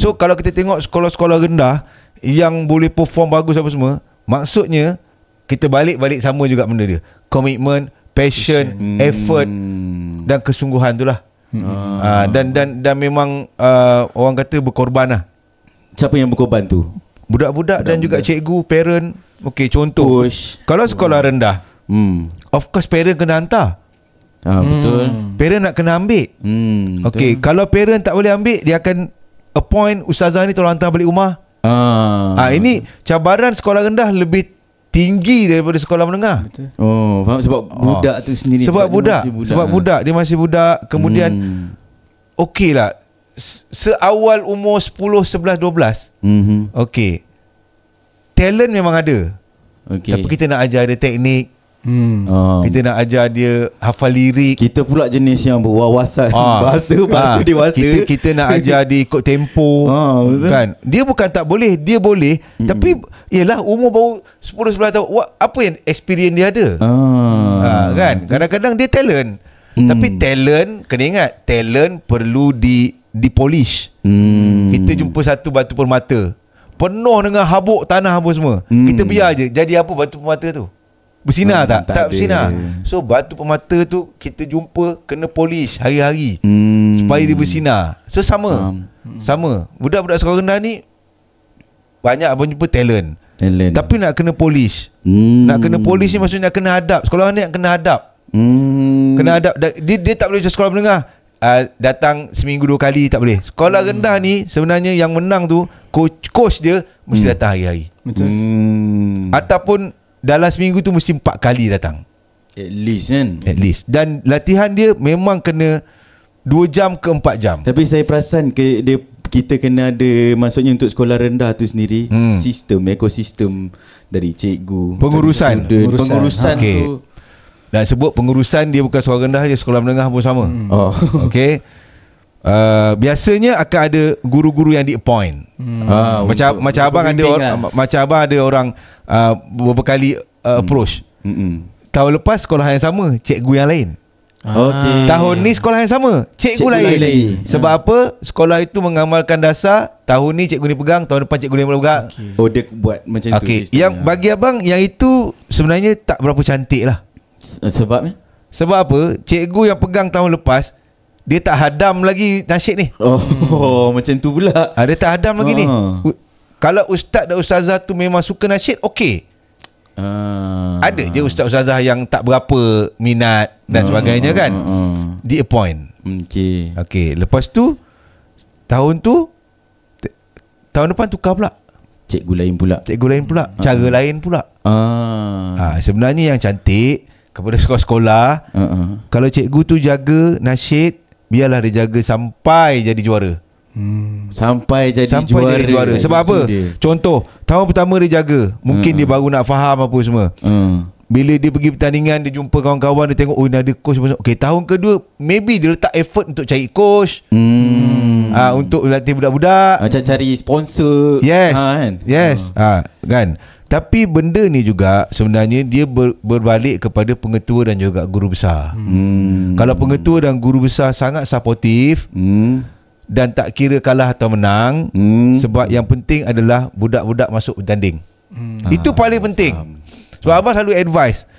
So kalau kita tengok sekolah-sekolah rendah yang boleh perform bagus apa semua, maksudnya kita balik sama juga benda dia. Komitmen, passion, effort dan kesungguhan tu lah. Dan memang orang kata berkorban lah. Siapa yang berkorban tu? Budak-budak dan juga cikgu, parent. Okay, contoh kalau sekolah rendah, of course parent kena hantar. Betul. Parent nak kena ambil. Okay, kalau parent tak boleh ambil, dia akan appoint ustazah ni tolong hantar balik rumah. Ini cabaran sekolah rendah lebih tinggi daripada sekolah menengah. Betul. Faham, sebab budak tu sendiri. Sebab budak dia masih budak. Kemudian okey lah, seawal umur 10, 11, 12, okey, talent memang ada. Tapi kita nak ajar dia teknik. Kita nak ajar dia hafal lirik. Kita pula jenis yang berwawasan bahasa dewasa. Kita nak ajar dia ikut tempo. Kan? Dia bukan tak boleh, dia boleh. Tapi yelah, umur baru 10, 11 tahun, apa yang experience dia ada? Kan? Kadang-kadang dia talent. Tapi talent, kena ingat, talent perlu di-polish. Kita jumpa satu batu permata penuh dengan habuk tanah apa semua. Kita biar je. Jadi apa batu permata tu? Bersinar tak bersinar. So batu permata tu kita jumpa, kena polish hari-hari supaya dia bersinar. So sama. Budak-budak sekolah rendah ni banyak pun jumpa talent. Tapi nak kena polish. Nak kena polish ni maksudnya nak kena hadap. Sekolah ni nak kena hadap. Kena hadap. Dia tak boleh macam sekolah menengah, datang seminggu 2 kali, tak boleh. Sekolah rendah ni sebenarnya yang menang tu coach dia mesti datang hari-hari. Betul. Ataupun dalam seminggu tu mesti 4 kali datang. At least kan. At least. Dan latihan dia memang kena 2 jam ke 4 jam. Tapi saya perasan kita kena ada, maksudnya untuk sekolah rendah tu sendiri, ekosistem dari cikgu, pengurusan okay. Tu. Dan sebut pengurusan, dia bukan sekolah rendah je, sekolah menengah pun sama. Okay. Biasanya akan ada guru-guru yang di-appoint. Macam abang ada macam abang ada orang beberapa kali approach. Tahun lepas sekolah yang sama, cikgu yang lain. Tahun ni sekolah yang sama, cikgu lain. Sebab apa? Sekolah itu mengamalkan dasar, tahun ni cikgu ni pegang, tahun depan cikgu lain pegang. Dia buat macam tu. Yang bagi abang, yang itu sebenarnya tak berapa cantik lah. Sebab apa? Cikgu yang pegang tahun lepas, dia tak hadam lagi nasyid ni. Macam tu pula. Dia tak hadam lagi ni. Kalau ustaz dan ustazah tu memang suka nasyid, okey. Ada je ustaz-ustazah yang tak berapa minat dan sebagainya kan. Di appoint. Okey. Lepas tu tahun depan tukar pula. Cikgu lain pula. Cara lain pula. Sebenarnya yang cantik kepada sekolah-sekolah, kalau cikgu tu jaga nasyid, biarlah dia jaga sampai jadi juara. Sampai jadi juara. Sebab apa? Contoh, tahun pertama dia jaga, mungkin dia baru nak faham apa semua. Bila dia pergi pertandingan, dia jumpa kawan-kawan, dia tengok ni ada coach. Okay, tahun kedua maybe dia letak effort untuk cari coach, untuk latih budak-budak, macam cari sponsor. Yes. Kan. Tapi benda ni juga sebenarnya dia berbalik kepada pengetua dan juga guru besar. Kalau pengetua dan guru besar sangat supportive, dan tak kira kalah atau menang, sebab yang penting adalah budak-budak masuk bertanding. Itu paling penting. Sebab abang selalu advise,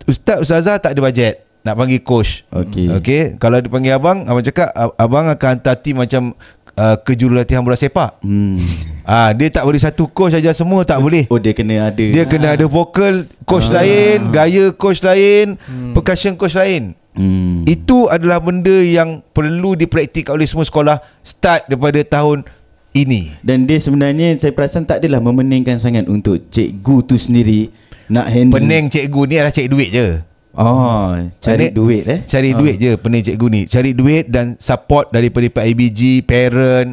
ustaz, ustazah tak ada bajet nak panggil coach. Okay. Kalau dia panggil abang cakap abang akan hantar tim macam ke jurulatihan bola sepak. Dia tak boleh satu coach saja semua, tak boleh. Dia kena ada vokal coach lain, gaya coach lain, percussion coach lain. Itu adalah benda yang perlu dipraktikkan oleh semua sekolah start daripada tahun ini. Dan dia sebenarnya saya perasan tak adalah memeningkan sangat untuk cikgu tu sendiri nak handle. Pening cikgu ni adalah cari duit je. Cari duit Cari duit je pening cikgu ni. Cari duit dan support daripada PIBG, parent,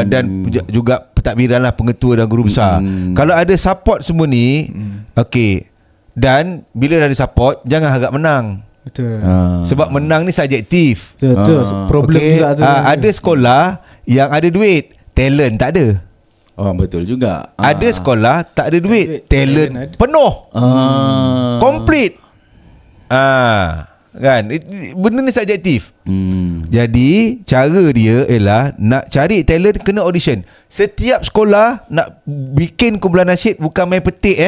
dan juga pentadbiran lah, pengetua dan guru besar. Kalau ada support semua ni, okey. Dan bila dah ada support, jangan harap menang. Betul. Sebab menang ni subjektif. Betul. Problem juga tu. Ada sekolah yang ada duit, talent tak ada. Betul juga. Ada sekolah tak ada duit, talent penuh. Complete. Kan, benda ni subjektif. Jadi cara dia ialah nak cari talent kena audition. Setiap sekolah nak bikin kumpulan nasyid bukan main petik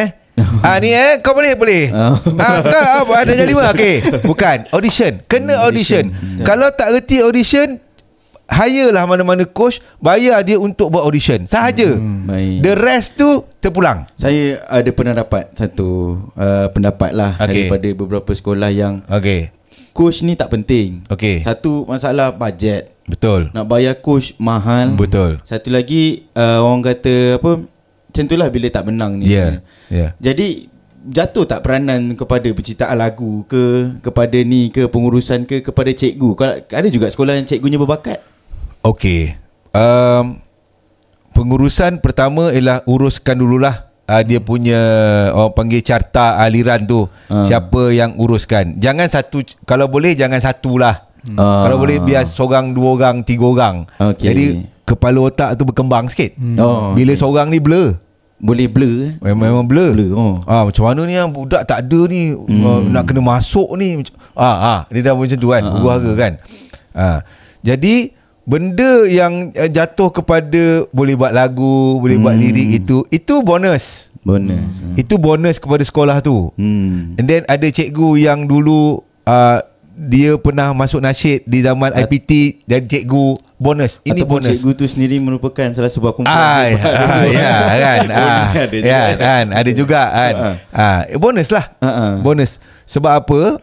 ni kau boleh kau ada jadi 5. Okey, bukan audition, kena audition. Kalau tak reti audition, hire lah mana-mana coach, bayar dia untuk buat audition sahaja. The rest tu terpulang. Saya ada pernah dapat satu pendapat lah daripada beberapa sekolah yang coach ni tak penting. Satu masalah bajet. Betul. Nak bayar coach mahal. Betul. Satu lagi orang kata apa, macam itulah bila tak menang ni. Jadi jatuh tak peranan kepada penciptaan lagu ke, kepada ni ke, pengurusan ke, kepada cikgu. Ada juga sekolah yang cikgunya berbakat. Pengurusan pertama ialah uruskan dululah dia punya orang panggil carta aliran tu. Siapa yang uruskan. Jangan satu, kalau boleh jangan satulah. Kalau boleh biar seorang, 2 orang, 3 orang. Jadi kepala otak tu berkembang sikit. Bila seorang ni blur, boleh blur. Memang blur. Macam mana ni yang budak tak ada ni, nak kena masuk ni. Dia dah macam tu kan, huru-hara kan. Jadi benda yang jatuh kepada boleh buat lagu, boleh buat lirik, itu bonus. Itu bonus kepada sekolah tu. And then ada cikgu yang dulu dia pernah masuk nasyid di zaman IPT, jadi cikgu bonus. Ini ataupun bonus. Cikgu tu sendiri merupakan salah sebuah kumpulan. Ada juga kan. Bonus lah. Bonus. Sebab apa?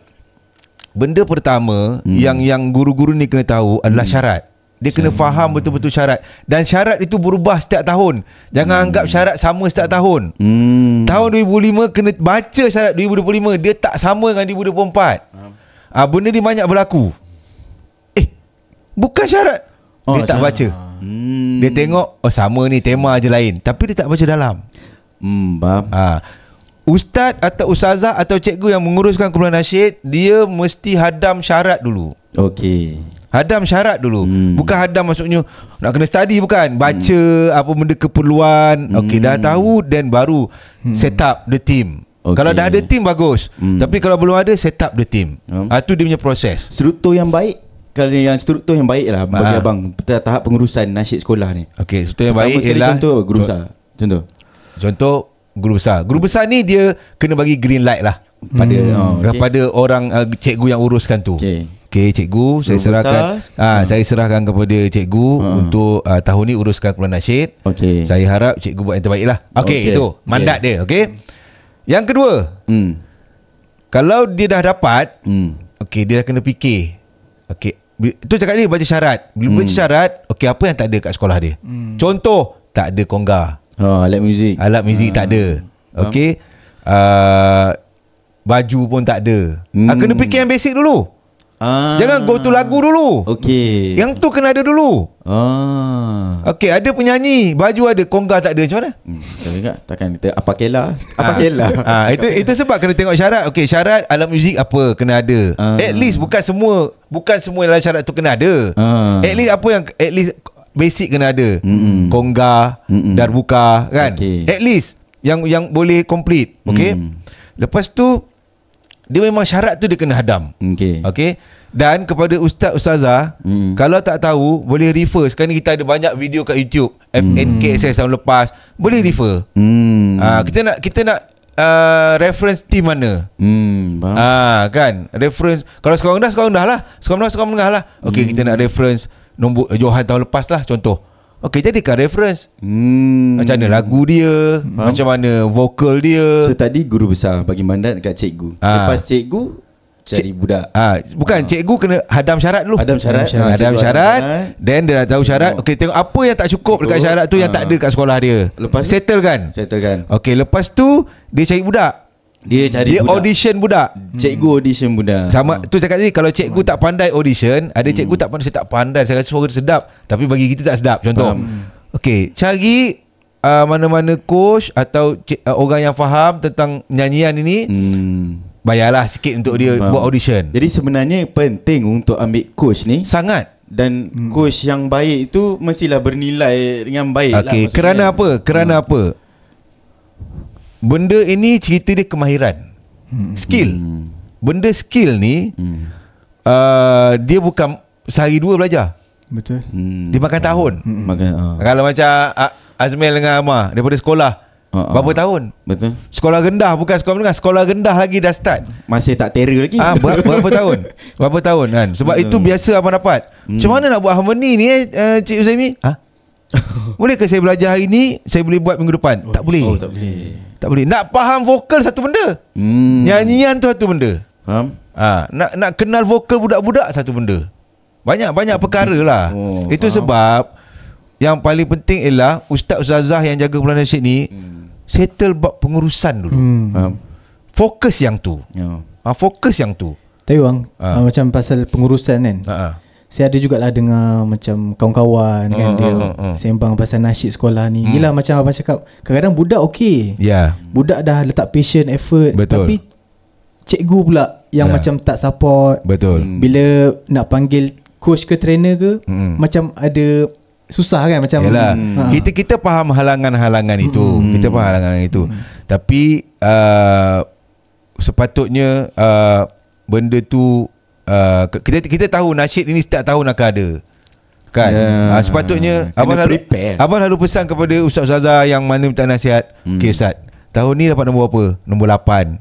Benda pertama yang guru-guru ni kena tahu adalah syarat. Dia kena faham betul-betul syarat. Dan syarat itu berubah setiap tahun. Jangan anggap syarat sama setiap tahun. Tahun 2005 kena baca syarat 2025. Dia tak sama dengan 2024. Benda ni banyak berlaku. Bukan syarat. Dia tak baca. Dia tengok sama ni, tema je lain, tapi dia tak baca dalam. Ustaz atau ustazah atau cikgu yang menguruskan kumpulan nasyid, dia mesti hadam syarat dulu. Hadam syarat dulu. Bukan hadam maksudnya nak kena study, bukan. Baca apa benda keperluan. Dah tahu, then baru set up the team. Kalau dah ada team bagus. Tapi kalau belum ada, set up the team. Tu dia punya proses. Struktur yang baik. Kalau yang struktur yang baik lah bagi abang tahap pengurusan nasyid sekolah ni. Struktur yang baik ialah contoh guru besar. Contoh guru besar. Guru besar ni dia kena bagi green light lah pada orang cikgu yang uruskan tu. Cikgu, saya serahkan saya serahkan kepada cikgu untuk tahun ni uruskan kumpulan nasyid. Saya harap cikgu buat yang terbaik lah. Itu mandat dia. Yang kedua, kalau dia dah dapat, dia dah kena fikir. Itu cakap dia baca syarat. Bila baca syarat, apa yang tak ada kat sekolah dia? Contoh, tak ada kongga. Alat muzik tak ada. Baju pun tak ada. Kena fikir yang basic dulu. Jangan go to lagu dulu. Yang tu kena ada dulu. Ada penyanyi, baju ada, kongga tak ada, macam mana? Takkan kita apa kela. Itu sebab kena tengok syarat. Syarat alat muzik apa kena ada. At least bukan semua dalam syarat tu kena ada. At least apa yang at least basic kena ada. Kongga, darbuka kan. At least yang boleh complete. Lepas tu dia memang syarat tu dia kena hadam. Dan kepada ustaz ustazah, kalau tak tahu boleh refer. Sekarang ni kita ada banyak video kat YouTube. FNKSS tahun lepas, boleh refer. Kita nak reference team mana. Kan reference. Kalau sekarang dah lah. Sekarang menengah lah. Kita nak reference nombor Johan tahun lepas lah, contoh. Jadikan reference. Macam mana lagu dia, macam mana vokal dia. So tadi guru besar bagi mandat dekat cikgu. Lepas cikgu cari budak. Bukan, cikgu kena hadam syarat dulu. Hadam syarat. Then dia dah tahu syarat. Tengok apa yang tak cukup dekat syarat tu, yang tak ada kat sekolah dia. Lepas settlekan. Lepas tu dia cari budak. Dia budak. Audition budak. Cikgu audition budak. Sama tu cakap tadi, kalau cikgu tak pandai audition, ada cikgu tak pandai, saya tak pandai, saya rasa suara dia sedap, tapi bagi kita tak sedap. Contoh. Cari mana-mana coach atau orang yang faham tentang nyanyian ini. bayarlah sikit untuk dia Faham. buat audition. Jadi sebenarnya penting untuk ambil coach ni. Sangat. Dan coach yang baik itu mestilah bernilai dengan baik lah. Okey, kerana apa? Kerana apa? Benda ini cerita dia kemahiran. Skill. Benda skill ni dia bukan sehari dua belajar. Betul. Dia makan tahun. Makan Kalau macam Azmil dengan Amar daripada sekolah berapa tahun? Betul. Sekolah rendah, bukan sekolah menengah, sekolah rendah lagi dah start. Masih tak terror lagi. Berapa tahun? Berapa tahun kan? Sebab itu biasa abang dapat. Macam mana nak buat harmoni ni Cik Uzaimi? Boleh ke saya belajar hari ni, saya boleh buat minggu depan? Tak boleh. Tak boleh. Tak boleh. Nak faham vokal satu benda. Nyanyian tu satu benda. Faham? Nak kenal vokal budak-budak satu benda. Banyak perkara lah. Itu faham. sebab yang paling penting ialah ustaz-ustazah yang jaga bulan nasyid ni settle bab pengurusan dulu. Faham? Fokus yang tu. Fokus yang tu. Tapi bang, macam pasal pengurusan kan, saya ada jugalah dengar macam kawan-kawan kan dia sembang pasal nasyid sekolah ni. Yelah macam abang cakap, kadang-kadang budak okey. Ya. Budak dah letak passion, effort. Betul. Tapi cikgu pula yang macam tak support. Betul. Bila nak panggil coach ke trainer ke, macam ada susah kan macam. Yalah. Kita faham halangan-halangan itu. Kita faham halangan itu. Tapi sepatutnya benda tu kita tahu nasyid ini setiap tahun akan ada. Kan? Sepatutnya abang lalu pesan kepada ustaz-ustazah yang mana minta nasihat. Okey ustaz, tahun ni dapat nombor apa? Nombor 8.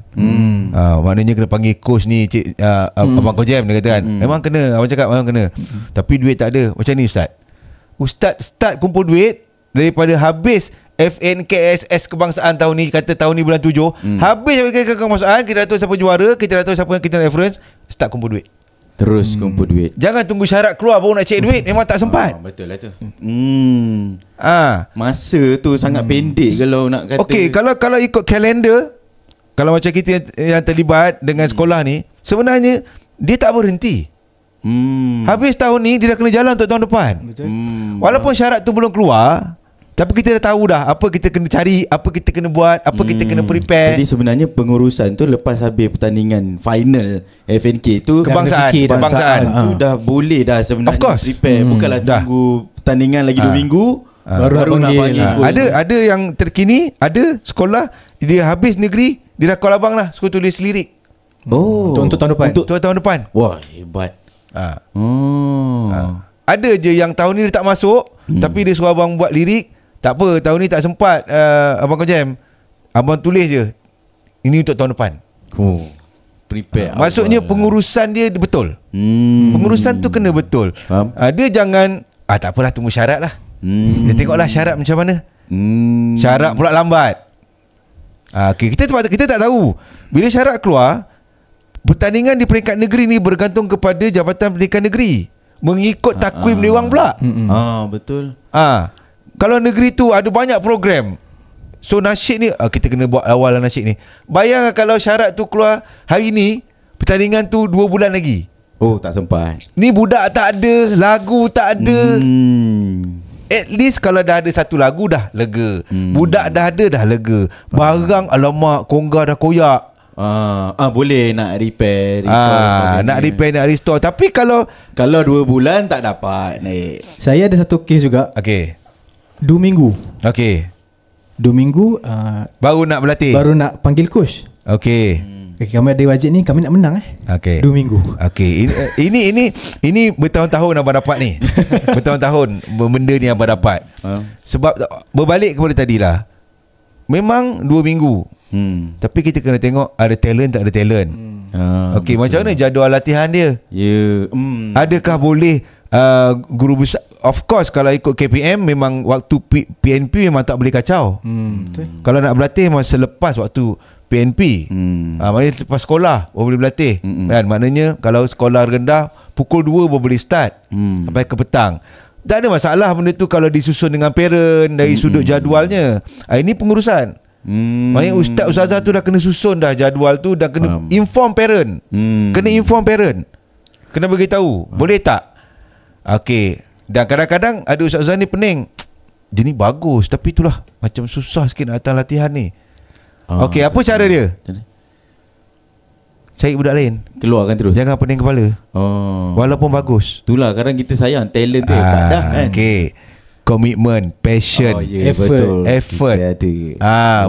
Maknanya kena panggil coach ni cik Abang Kojam dia kata kan. Memang kena, abang cakap memang kena. Tapi duit tak ada. Macam ni ustaz. Ustaz start kumpul duit daripada habis FNKSS kebangsaan tahun ni, kata tahun ni bulan 7, habis kebangsaan, kita dah tahu siapa juara, kita dah tahu siapa yang kita reference, start kumpul duit. Terus kumpul duit. Jangan tunggu syarat keluar baru nak cek duit. Memang tak sempat. Betul lah tu. Masa tu sangat pendek kalau nak kata. Okey, kalau ikut kalender, kalau macam kita yang terlibat dengan sekolah ni, sebenarnya dia tak berhenti. Habis tahun ni dia dah kena jalan untuk tahun depan. Betul. Walaupun syarat tu belum keluar, tapi kita dah tahu dah apa kita kena cari, apa kita kena buat, apa kita kena prepare. Jadi sebenarnya pengurusan tu lepas habis pertandingan final FNK tu, Kebangsaan tu dah boleh dah sebenarnya of course. prepare. Bukanlah tunggu pertandingan lagi 2 minggu baru nak panggil. Ada yang terkini, ada sekolah dia habis negeri, dia dah call abang lah, suruh tulis lirik. Untuk tahun depan. Untuk tahun depan. Wah, hebat. Ada je yang tahun ni dia tak masuk, tapi dia suruh abang buat lirik. Tak apa, tahun ni tak sempat Abang Kojam, abang tulis je, ini untuk tahun depan. Prepare. Maksudnya pengurusan dia betul. Pengurusan tu kena betul. Dia jangan tak apalah, tunggu syarat lah. Dia tengoklah syarat macam mana. Syarat pula lambat. Okay, kita tak tahu. Bila syarat keluar, pertandingan di peringkat negeri ni bergantung kepada Jabatan Pendidikan Negeri, mengikut takwim Dewan pula. Betul. Kalau negeri tu ada banyak program, so nasyid ni kita kena buat awal nasyid ni. Bayangkan kalau syarat tu keluar hari ni, pertandingan tu 2 bulan lagi. Tak sempat. Ni budak tak ada, lagu tak ada. At least kalau dah ada satu lagu dah lega. Budak dah ada dah lega. Barang alamak, kongga dah koyak. Boleh nak repair, restore. Nak repair, nak restore. Tapi kalau 2 bulan tak dapat naik. Saya ada satu kes juga. Okay. 2 minggu. Okay. 2 minggu baru nak berlatih. baru nak panggil coach. Okay. Kami ada wajib ni, kami nak menang Okay. 2 minggu. Okay. Ini bertahun-tahun abang dapat ni. Bertahun-tahun benda ni abang dapat. Sebab berbalik kepada tadi lah, memang 2 minggu. Tapi kita kena tengok ada talent tak ada talent. Okay, macam mana jadual latihan dia? Adakah boleh guru besar? Of course, kalau ikut KPM memang waktu PNP memang tak boleh kacau. Kalau nak berlatih memang selepas waktu PNP. Maknanya lepas sekolah baru boleh berlatih. Kan? Maknanya kalau sekolah rendah pukul 2 baru boleh start sampai ke petang. Tak ada masalah benda tu kalau disusun dengan parent dari sudut jadualnya. Ini pengurusan. Maknanya ustaz-ustazah tu dah kena susun dah jadual tu, dah kena inform parent. Kena inform parent. Kena beritahu, boleh tak? Okay. Dan kadang-kadang ada ustaz-ustazah ni pening, dia ni bagus tapi itulah macam susah sikit nak datang latihan ni. Okay, apa cara dia? cari budak lain. Keluarkan terus. Jangan pening kepala. Walaupun bagus. Itulah kadang kita sayang talent tu hebat dah kan. Okay. Komitmen, passion, effort.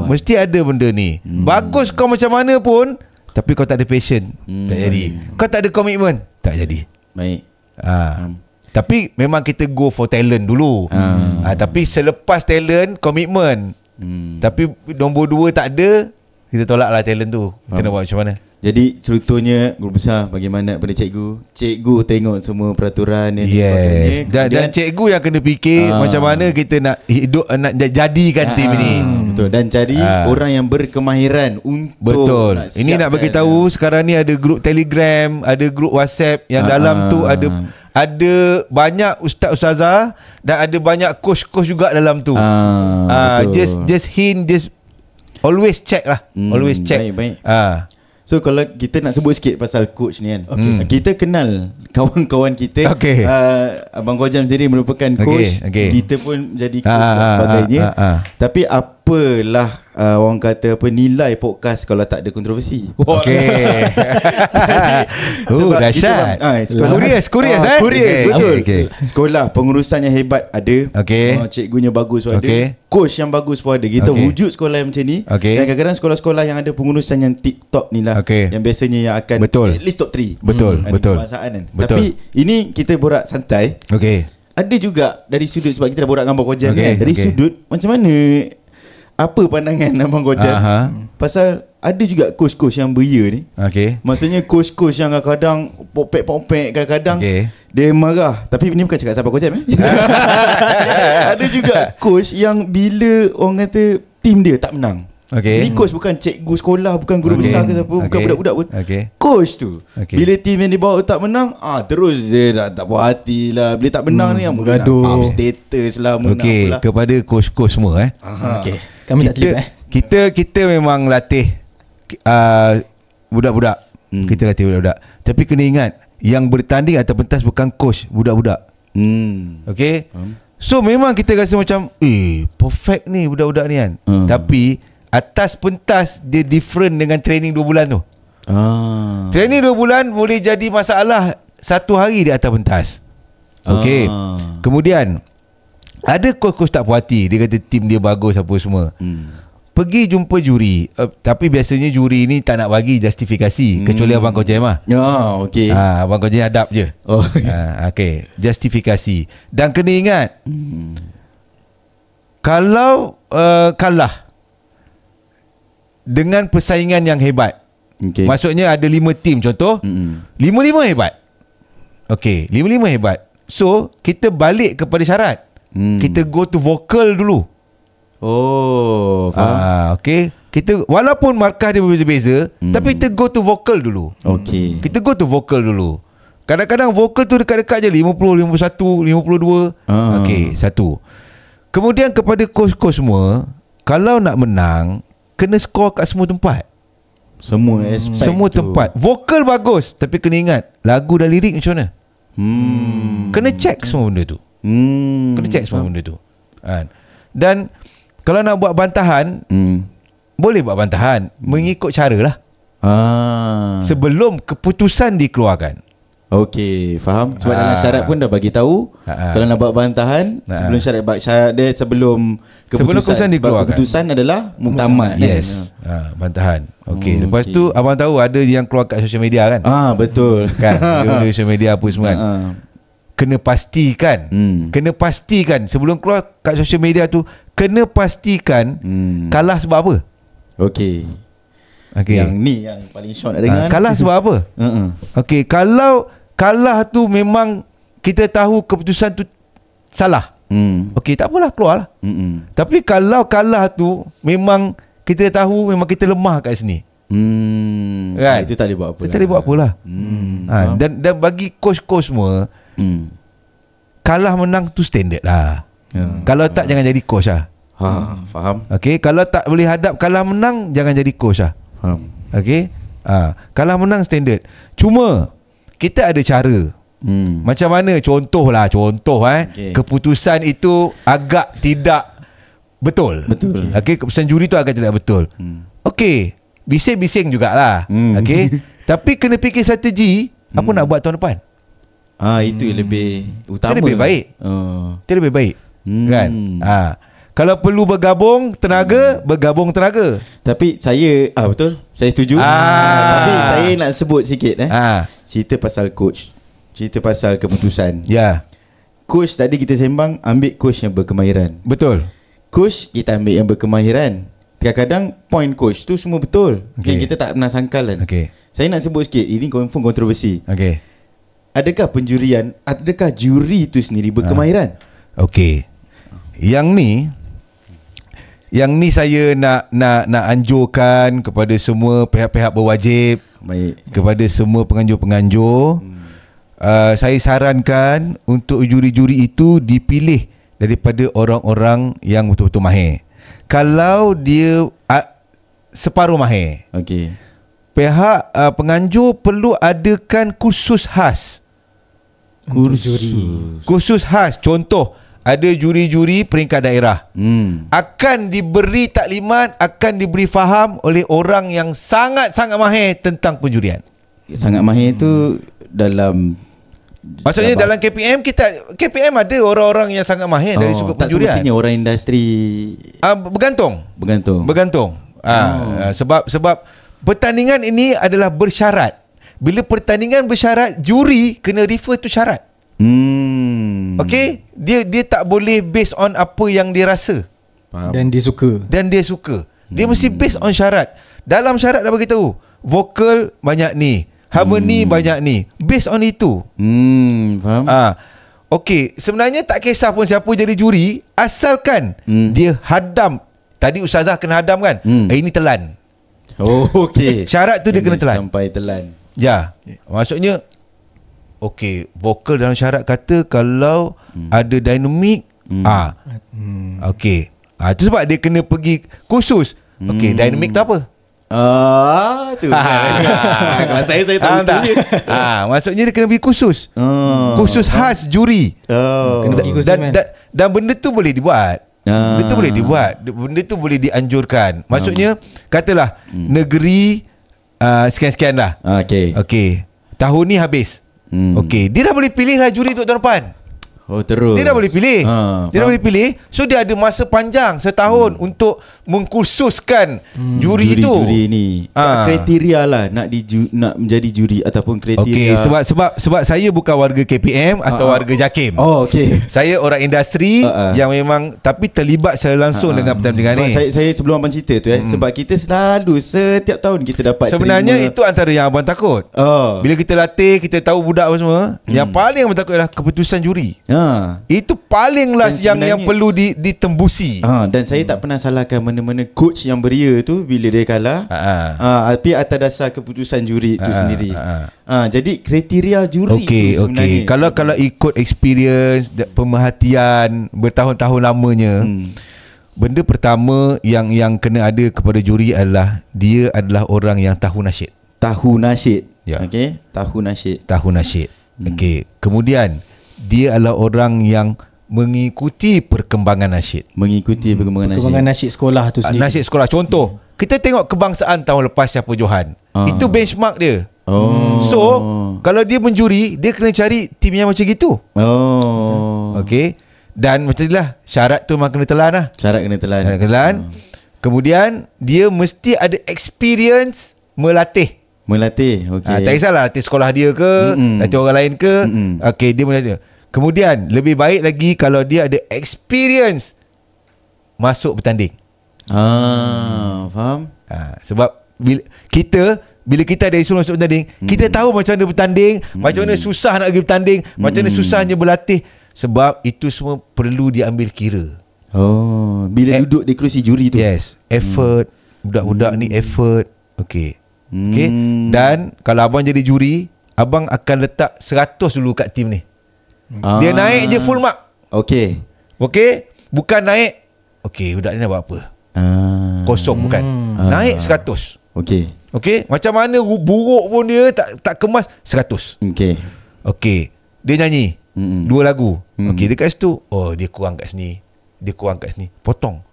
Mesti ada benda ni. Bagus kau macam mana pun, tapi kau tak ada passion, tak jadi. Kau tak ada komitmen, tak jadi. Baik. Tapi memang kita go for talent dulu. Tapi selepas talent, komitmen. Tapi nombor 2 tak ada, kita tolak lah talent tu. Kita nak buat macam mana? Jadi contohnya guru besar bagaimana pada cikgu tengok semua peraturan yang sebagainya. Dan cikgu yang kena fikir macam mana kita nak hidup, nak jadikan tim ini. Betul. Dan cari orang yang berkemahiran untuk ini nak bagi tahu sekarang ni ada grup Telegram, ada grup WhatsApp yang dalam tu ada banyak ustaz-ustazah dan ada banyak coach-coach juga dalam tu. Just hint, just always check lah. Always check. Baik. So kalau kita nak sebut sikit pasal coach ni kan, kita kenal kawan-kawan kita. Abang Kojam sendiri merupakan coach. Kita pun jadi coach dan sebagainya. Tapi apalah orang kata nilai podcast kalau tak ada kontroversi. Dahsyat. Kurius betul. Sekolah pengurusan yang hebat ada. Cikgunya bagus pun ada. Coach yang bagus pun ada. Kita wujud sekolah yang macam ni. Dan kadang-kadang sekolah-sekolah yang ada pengurusan yang tip-top ni lah, yang biasanya yang akan at least top 3. Betul. Tapi ini kita borak santai. Ada juga dari sudut, sebab kita dah borak dengan Abang Kojam kan. Dari sudut macam mana, apa pandangan Abang Kojam pasal ada juga coach-coach yang beria ni. Maksudnya coach-coach yang kadang-kadang popek-popek, kadang-kadang dia marah. Tapi ini bukan cakap siapa Kojam Ada juga coach yang bila orang kata tim dia tak menang. Ni coach bukan cikgu sekolah, bukan guru besar ke siapa, bukan budak-budak pun. Coach tu bila tim yang dibawa tak menang, terus dia tak puas hati lah. Bila tak menang ni gaduh, up status lah, menang pula. Kepada coach-coach semua kami tak terlibat. Kita memang latih budak-budak. Kita latih budak-budak. Tapi kena ingat, yang bertanding atau pentas bukan coach, budak-budak. So memang kita rasa macam perfect ni budak-budak ni kan. Tapi atas pentas dia different dengan training 2 bulan tu. Training 2 bulan boleh jadi masalah 1 hari di atas pentas. Kemudian ada coach-coach tak puas hati, dia kata tim dia bagus apa semua. Pergi jumpa juri. Tapi biasanya juri ni tak nak bagi justifikasi, kecuali Abang Kojam lah. Abang Kojam hadap je. Justifikasi. Dan kena ingat, kalau kalah dengan persaingan yang hebat, maksudnya ada 5 tim contoh, 5-5 hebat. 5-5 hebat. So kita balik kepada syarat. Kita go to vocal dulu. Kita walaupun markah dia berbeza-beza, tapi kita go to vocal dulu. Kita go to vocal dulu. Kadang-kadang vocal tu dekat-dekat je 50, 51, 52. Satu. Kemudian kepada coach-coach semua, kalau nak menang, kena skor kat semua tempat. Semua aspek, semua tempat. Vokal bagus, tapi kena ingat lagu dan lirik macam mana. Kena check semua benda tu. Kena check semua benda tu. Dan kalau nak buat bantahan, boleh buat bantahan mengikut cara lah. Sebelum keputusan dikeluarkan. Faham. Sebab dalam syarat pun dah bagi tahu kalau nak buat bantahan, sebelum syarat dia sebelum keputusan dikeluarkan. Keputusan adalah muktamad. Bantahan. Lepas tu abang tahu ada yang keluar kat social media kan? Betul. Kan? Dia social media apa semua kan? Kena pastikan. Kena pastikan sebelum keluar kat social media tu, kena pastikan kalah sebab apa. Yang ni yang paling short nak dengar. Kalah sebab apa? Kalau kalah tu memang kita tahu keputusan tu salah, tak apalah, keluar lah. Tapi kalau kalah tu memang kita tahu memang kita lemah kat sini, kan? Itu tak boleh buat apa. Kita tak boleh buat apalah. Dan bagi coach-coach semua, kalah menang tu standard lah. Kalau tak, jangan jadi coach lah. Faham. Kalau tak boleh hadap kalah menang, jangan jadi coach lah. Kalah menang standard. Cuma kita ada cara. Macam mana? Contoh keputusan itu agak tidak betul. Keputusan juri tu agak tidak betul. Bising-bising jugalah. Tapi kena fikir strategi apa nak buat tahun depan. Itu yang lebih utama. Itu lebih baik. Itu lebih baik. Kan? Kalau perlu bergabung tenaga, bergabung tenaga. Tapi saya betul, saya setuju. Tapi saya nak sebut sikit cerita pasal coach, cerita pasal keputusan. Ya. Coach tadi kita sembang, ambil coach yang berkemahiran. Betul. Coach kita ambil yang berkemahiran. Kadang-kadang point coach tu semua betul, yang kita tak pernah sangkal kan. Saya nak sebut sikit, ini confirm kontroversi. Adakah penjurian, adakah juri tu sendiri berkemahiran? Yang ni saya nak anjurkan kepada semua pihak-pihak berwajib. Baik. Kepada semua penganjur-penganjur, saya sarankan untuk juri-juri itu dipilih daripada orang-orang yang betul-betul mahir. Kalau dia separuh mahir, pihak penganjur perlu adakan kursus khas. Kursus khas. Contoh, ada juri-juri peringkat daerah akan diberi taklimat, akan diberi faham oleh orang yang sangat-sangat mahir tentang penjurian. Sangat mahir tu dalam, maksudnya dalam KPM ada orang-orang yang sangat mahir dari sudut penjurian. Tak semestinya orang industri. Bergantung. Sebab pertandingan ini adalah bersyarat. Bila pertandingan bersyarat, juri kena refer tu syarat. Dia tak boleh based on apa yang dia rasa. Faham. Dan dia suka. Dia mesti based on syarat. Dalam syarat dah beritahu vokal banyak ni, harmoni banyak ni, based on itu. Faham. Sebenarnya tak kisah pun siapa jadi juri, asalkan dia hadam. Tadi ustazah kena hadam kan. Ini telan. Syarat tu dia kena telan. Sampai telan. Ya. Maksudnya vokal dalam syarat kata kalau ada dinamik, itu sebab dia kena pergi kursus. Dinamik tu apa? Tu. Kalau saya tahu tu. Maksudnya dia kena pergi kursus. Kursus khas juri. Kena pergi kursus dan benda tu boleh dibuat. Benda tu boleh dianjurkan. Maksudnya katalah negeri sekian-sekian lah. Tahun ni habis. Dia dah boleh pilih lah juri untuk tahun depan. Terus. Dia dah boleh pilih. Dia dah boleh pilih. So dia ada masa panjang setahun untuk mengkursuskan juri itu. Juri ni. Kriteria lah nak menjadi juri ataupun kriteria. Sebab saya bukan warga KPM atau warga JAKIM. Saya orang industri yang memang tapi terlibat secara langsung dengan pertandingan ni. Saya sebelum abang cerita tu sebab kita selalu setiap tahun kita dapat sebenarnya itu antara yang abang takut. Bila kita latih, kita tahu budak apa semua, yang paling abang takut adalah keputusan juri. Itu paling last yang perlu ditembusi. Dan saya tak pernah salahkan mana-mana coach yang beria tu bila dia kalah. Tapi atas dasar keputusan juri tu sendiri. Jadi kriteria juri tu sebenarnya. Kalau ikut experience, pemerhatian bertahun-tahun lamanya, benda pertama yang kena ada kepada juri adalah dia adalah orang yang tahu nasyid. Tahu nasyid. Tahu nasyid. Kemudian dia adalah orang yang mengikuti perkembangan nasyid. Perkembangan nasyid sekolah tu sendiri. Nasyid sekolah. Contoh, kita tengok kebangsaan tahun lepas siapa Johan. Itu benchmark dia. So, kalau dia menjuri, dia kena cari tim yang macam gitu. Dan macam inilah, syarat tu memang kena telan lah. Syarat kena telan. Kemudian dia mesti ada experience melatih. Tak kisahlah latih sekolah dia ke, latih orang lain ke. Dia melatih. Kemudian lebih baik lagi kalau dia ada experience masuk bertanding. Faham. Sebab bila kita ada experience masuk bertanding, kita tahu macam mana bertanding, macam mana susah nak pergi bertanding, macam mana susahnya berlatih. Sebab itu semua perlu diambil kira. Bila duduk di kerusi juri tu. Yes. Effort. Budak-budak ni effort. Dan kalau abang jadi juri, abang akan letak 100 dulu kat tim ni. Dia naik je full mark. Bukan naik budak ni nak buat apa, kosong, bukan. Naik 100. Macam mana buruk pun dia tak kemas 100. Dia nyanyi 2 lagu. Dia kat situ, dia kurang kat sini, dia kurang kat sini, potong.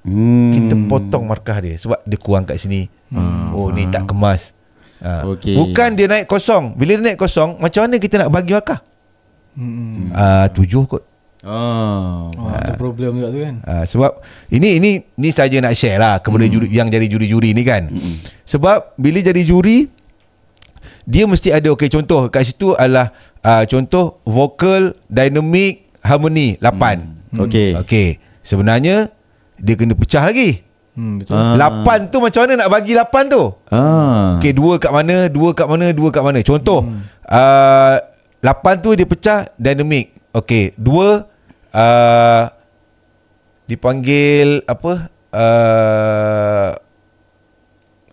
Kita potong markah dia sebab dia kurang kat sini. Ni tak kemas. Okey. Bukan dia naik kosong. Bila dia naik kosong, macam mana kita nak bagi markah? 7 kot. Itu problem juga tu kan. Sebab ini saja nak share lah kepada juri, yang jadi juri-juri ni kan. Sebab bila jadi juri, dia mesti ada, okey, contoh kat situ adalah contoh vokal, dynamic, harmoni 8. Okey. Sebenarnya dia kena pecah lagi. Betul. 8 tu macam mana nak bagi 8 tu? Okey, 2 kat mana, 2 kat mana, 2 kat mana. Contoh 8 tu dia pecah dynamic. Okey, 2 dipanggil apa?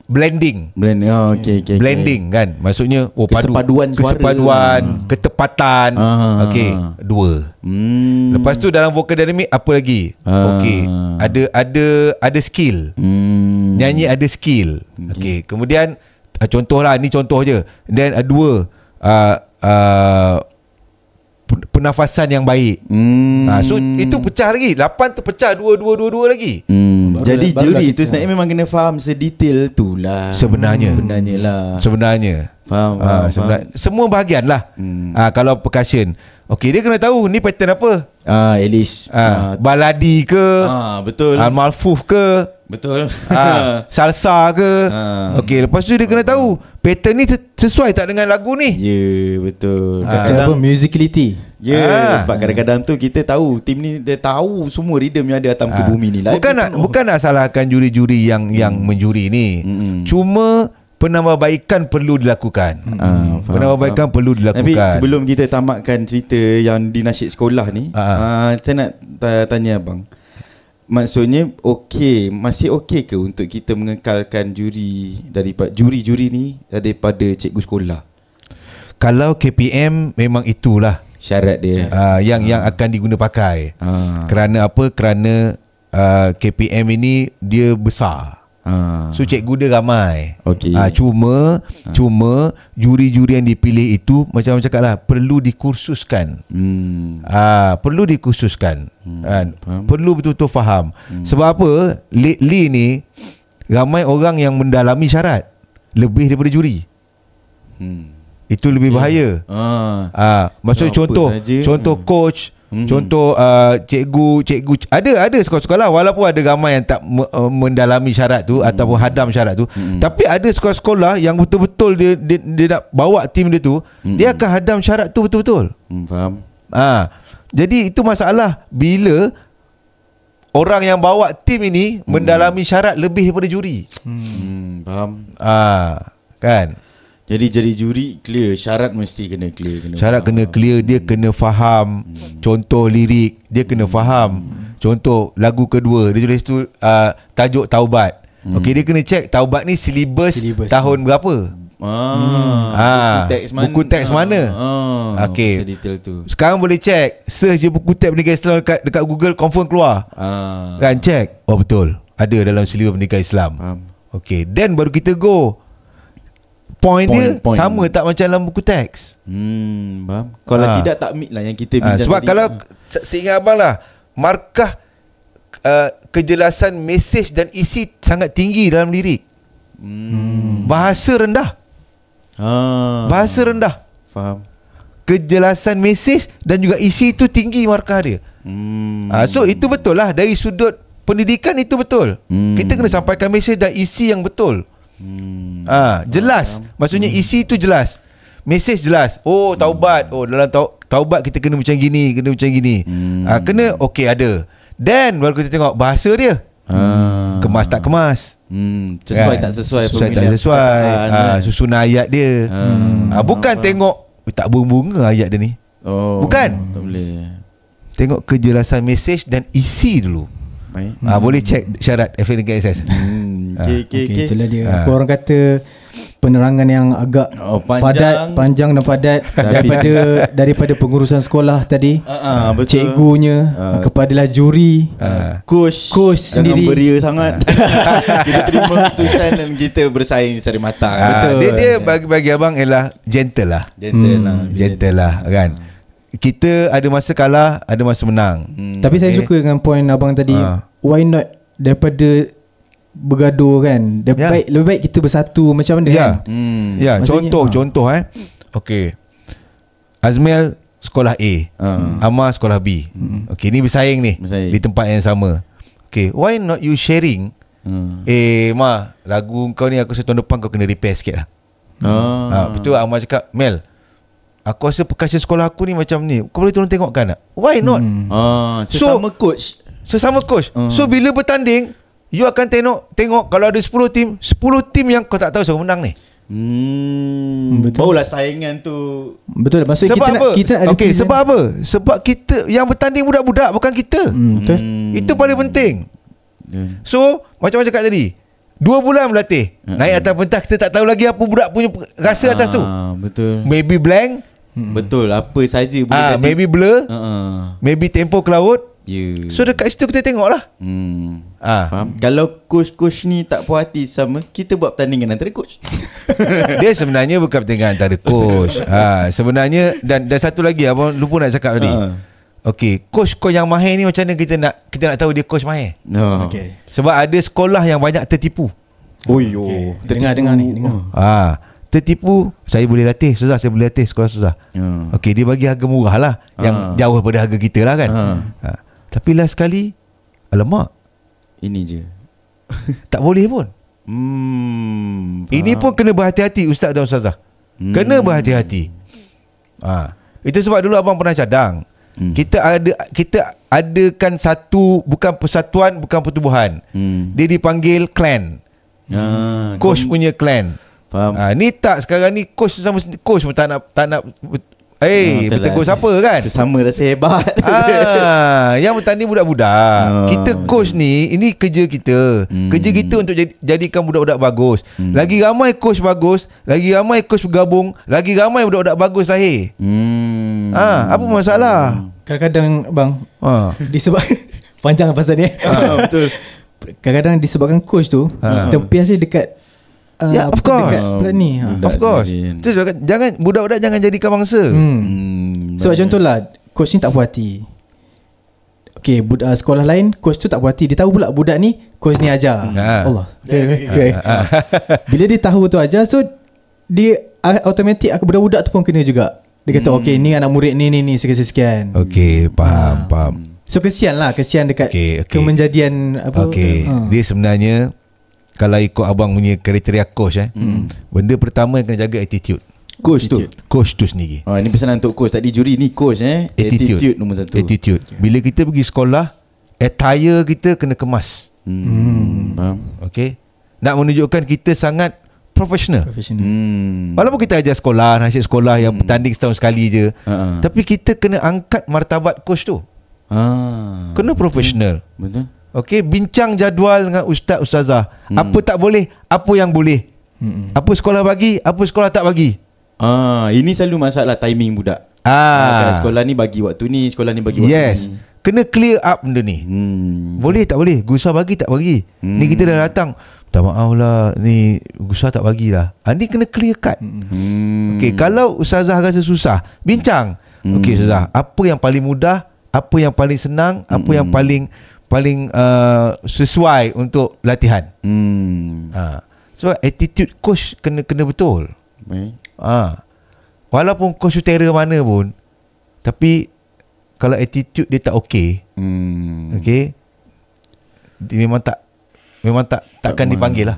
Blending. Blending kan. Maksudnya kesepaduan, ketepatan. Okey, 2. Lepas tu dalam vocal dynamic apa lagi? Okey, ada skill. Nyanyi ada skill. Okey, kemudian contohlah, ni contoh je. Dan 2 pernafasan yang baik. So itu pecah lagi. 8 tu pecah 2 lagi. Jadi juri tu sebenarnya memang kena faham sedetail tu lah. Sebenarnya faham. Semua bahagian lah. Kalau percussion, okey, dia kena tahu ni pattern apa. At least baladi ke, betul. malfuf ke, betul. salsa ke. Okey, lepas tu dia kena tahu pattern ni sesuai tak dengan lagu ni. Ya, betul. Kadang-kadang musicality. Sebab kadang-kadang tu kita tahu tim ni dia tahu semua rhythm yang ada atas ke bumi ni. Bukan nak salahkan juri-juri yang menjuri ni. Cuma penambahbaikan perlu dilakukan. Penambahbaikan perlu dilakukan. Tapi sebelum kita tamatkan cerita yang di nasyid sekolah ni, saya nak tanya abang. Maksudnya masih okey ke untuk kita mengekalkan juri-juri ni daripada cikgu sekolah? Kalau KPM memang itulah syarat dia. Yang akan diguna pakai. Kerana apa? Kerana KPM ini dia besar. So cikgu dia ramai. Cuma juri-juri yang dipilih itu macam cakap lah, perlu dikursuskan. Perlu dikursuskan. Perlu betul-betul faham. Sebab apa? Lately ni ramai orang yang mendalami syarat lebih daripada juri. Itu lebih bahaya. Maksudnya contoh coach, contoh cikgu ada sekolah-sekolah walaupun ada ramai yang tak mendalami syarat tu ataupun hadam syarat tu, tapi ada sekolah-sekolah yang betul-betul dia nak bawa tim dia tu, dia akan hadam syarat tu betul-betul. Faham. Jadi itu masalah bila orang yang bawa tim ini mendalami syarat lebih daripada juri. Faham. Kan? Jadi juri clear, syarat mesti kena clear. Syarat kena clear, dia kena faham. Contoh lirik, dia kena faham. Contoh lagu kedua, dia tulis tu tajuk Taubat. Okey, dia kena check Taubat ni silibus tahun berapa. Buku teks mana. Okey, detail tu. Sekarang boleh check, search je buku teks pendidikan Islam dekat Google, confirm keluar. Kan, check. Oh betul, ada dalam silibus pendidikan Islam. Okey, then baru kita go. Point dia sama tak macam dalam buku teks. Faham. Kalau tidak tak meet lah yang kita bincang. Sebab kalau seingat abang lah, markah kejelasan mesej dan isi sangat tinggi dalam lirik. Bahasa rendah. Bahasa rendah. Faham. Kejelasan mesej dan juga isi itu tinggi markah dia. So itu betul lah, dari sudut pendidikan itu betul. Kita kena sampaikan mesej dan isi yang betul. Jelas. Maksudnya isi tu jelas, mesej jelas. Oh, taubat. Oh, dalam taubat kita kena macam gini, kena macam gini. Kena okey ada. Then baru kita tengok bahasa dia. Kemas tak kemas. Sesuai tak sesuai. Sesuai tak sesuai. Susunan ayat dia. Bukan tengok tak bunga ayat dia ni. Bukan. Tak boleh. Tengok kejelasan mesej dan isi dulu. Boleh check syarat FNKSS. Itulah dia. Apa orang kata, penerangan yang agak panjang dan padat daripada pengurusan sekolah tadi, cikgunya, kepadalah juri, coach sendiri. Jangan beria sangat. Kita terima keputusan dan kita bersaing secara matang. Betul. Dia bagi abang ialah gentle lah. Gentle lah kan. Kita ada masa kalah, ada masa menang. Tapi saya suka dengan point abang tadi. Why not daripada bergaduh kan. Lebih baik kita bersatu macam mana kan. Ya, Maksudnya, contoh okey. Azmel sekolah A, Amar sekolah B. Okey, ni bersaing ni Bersaing. di tempat yang sama. Okey, why not you sharing? Ma, lagu kau ni aku rasa tahun depan kau kena repair sikit lah. Betul Amar cakap, Mel, aku rasa percussion sekolah aku ni macam ni, kau boleh tolong tengokkan tak? Why not? Sesama coach. Sesama coach. So bila bertanding, you akan tengok kalau ada 10 tim yang kau tak tahu siapa menang ni. Betul. Barulah saingan tu. Betul. Maksudnya Sebab apa? kita ada Okey, sebab apa? Sebab kita yang bertanding budak-budak, bukan kita. Betul. Itu paling penting. So macam cakap tadi, 2 bulan berlatih, naik atas pentas, kita tak tahu lagi apa budak punya rasa atas tu. Betul. Maybe blank, Betul. Apa saja boleh jadi. maybe blur, maybe tempo ke laut. So dekat situ kita tengok lah. Faham. Kalau coach-coach ni tak puas hati sama, kita buat pertandingan antara coach. Dia sebenarnya bukan pertandingan antara coach. Sebenarnya dan satu lagi abang lupa nak cakap tadi. Okey, coach kau yang mahir ni macam mana kita nak tahu dia coach mahir? Okay. Sebab ada sekolah yang banyak tertipu. Dengar ni. Tertipu, saya boleh latih Ustazah, saya boleh latih sekolah Ustazah. Okey, dia bagi harga murah lah, yang jauh daripada harga kita lah kan. Tapi last sekali, alamak, ini je. tak boleh pun. Ini pun kena berhati-hati Ustaz dan Ustazah. Kena berhati-hati. Itu sebab dulu abang pernah cadang. Kita adakan satu, bukan persatuan, bukan pertubuhan. Dia dipanggil clan. Coach punya clan. Faham. Ni tak, sekarang ni coach sama coach pun tak nak bertegur siapa kan. Sesama rasa hebat. Yang bertanding budak-budak. Kita coach ni, ini kerja kita. Kerja kita untuk jadikan budak-budak bagus. Lagi ramai coach bagus, lagi ramai coach bergabung, lagi ramai budak-budak bagus lahir. Apa masalah? Kadang-kadang bang, disebab panjang pasal ni. Betul. Kadang-kadang disebabkan coach tu terpias dekat of course. Dekat ni. Of course. Jangan budak-budak jangan jadikan bangsa. Sebab contohlah, coach ni tak puas hati. Okay, sekolah lain coach tu tak puas hati. Dia tahu pula budak ni coach ni ajar. Allah. Okay. Bila dia tahu tu ajar, so dia automatik budak-budak tu pun kena juga. Dia kata okay, ni anak murid ni sekian-sekian. Okay, faham. So kesian dekat kemenjadian apa. Dia sebenarnya, kalau ikut abang punya kriteria coach benda pertama yang kena jaga attitude. Coach tu sendiri. Ini pesanan untuk coach. Tadi juri ni coach Attitude nombor 1. Attitude. Bila kita pergi sekolah, attire kita kena kemas. Faham. Okay, nak menunjukkan kita sangat profesional. Walaupun kita ajar sekolah, nasib sekolah yang bertanding setahun sekali je, tapi kita kena angkat martabat coach tu. Kena profesional. Betul. Okey, bincang jadual dengan ustaz ustazah. Apa tak boleh, apa yang boleh. Apa sekolah bagi, apa sekolah tak bagi. Ini selalu masalah timing budak. Kan, sekolah ni bagi waktu ni, sekolah ni bagi waktu ni. Kena clear up benda ni. Boleh tak boleh, Gusah bagi tak bagi. Ni kita dah datang, minta maaf lah, ni Gusah tak bagilah. Ni kena clear cut. Okey, kalau ustazah rasa susah, bincang. Okey ustazah, apa yang paling mudah, apa yang paling senang, apa yang paling sesuai untuk latihan. So attitude coach kena betul. Walaupun coach utera mana pun, tapi kalau attitude dia tak okey, okey, dia memang takkan dipanggil lah.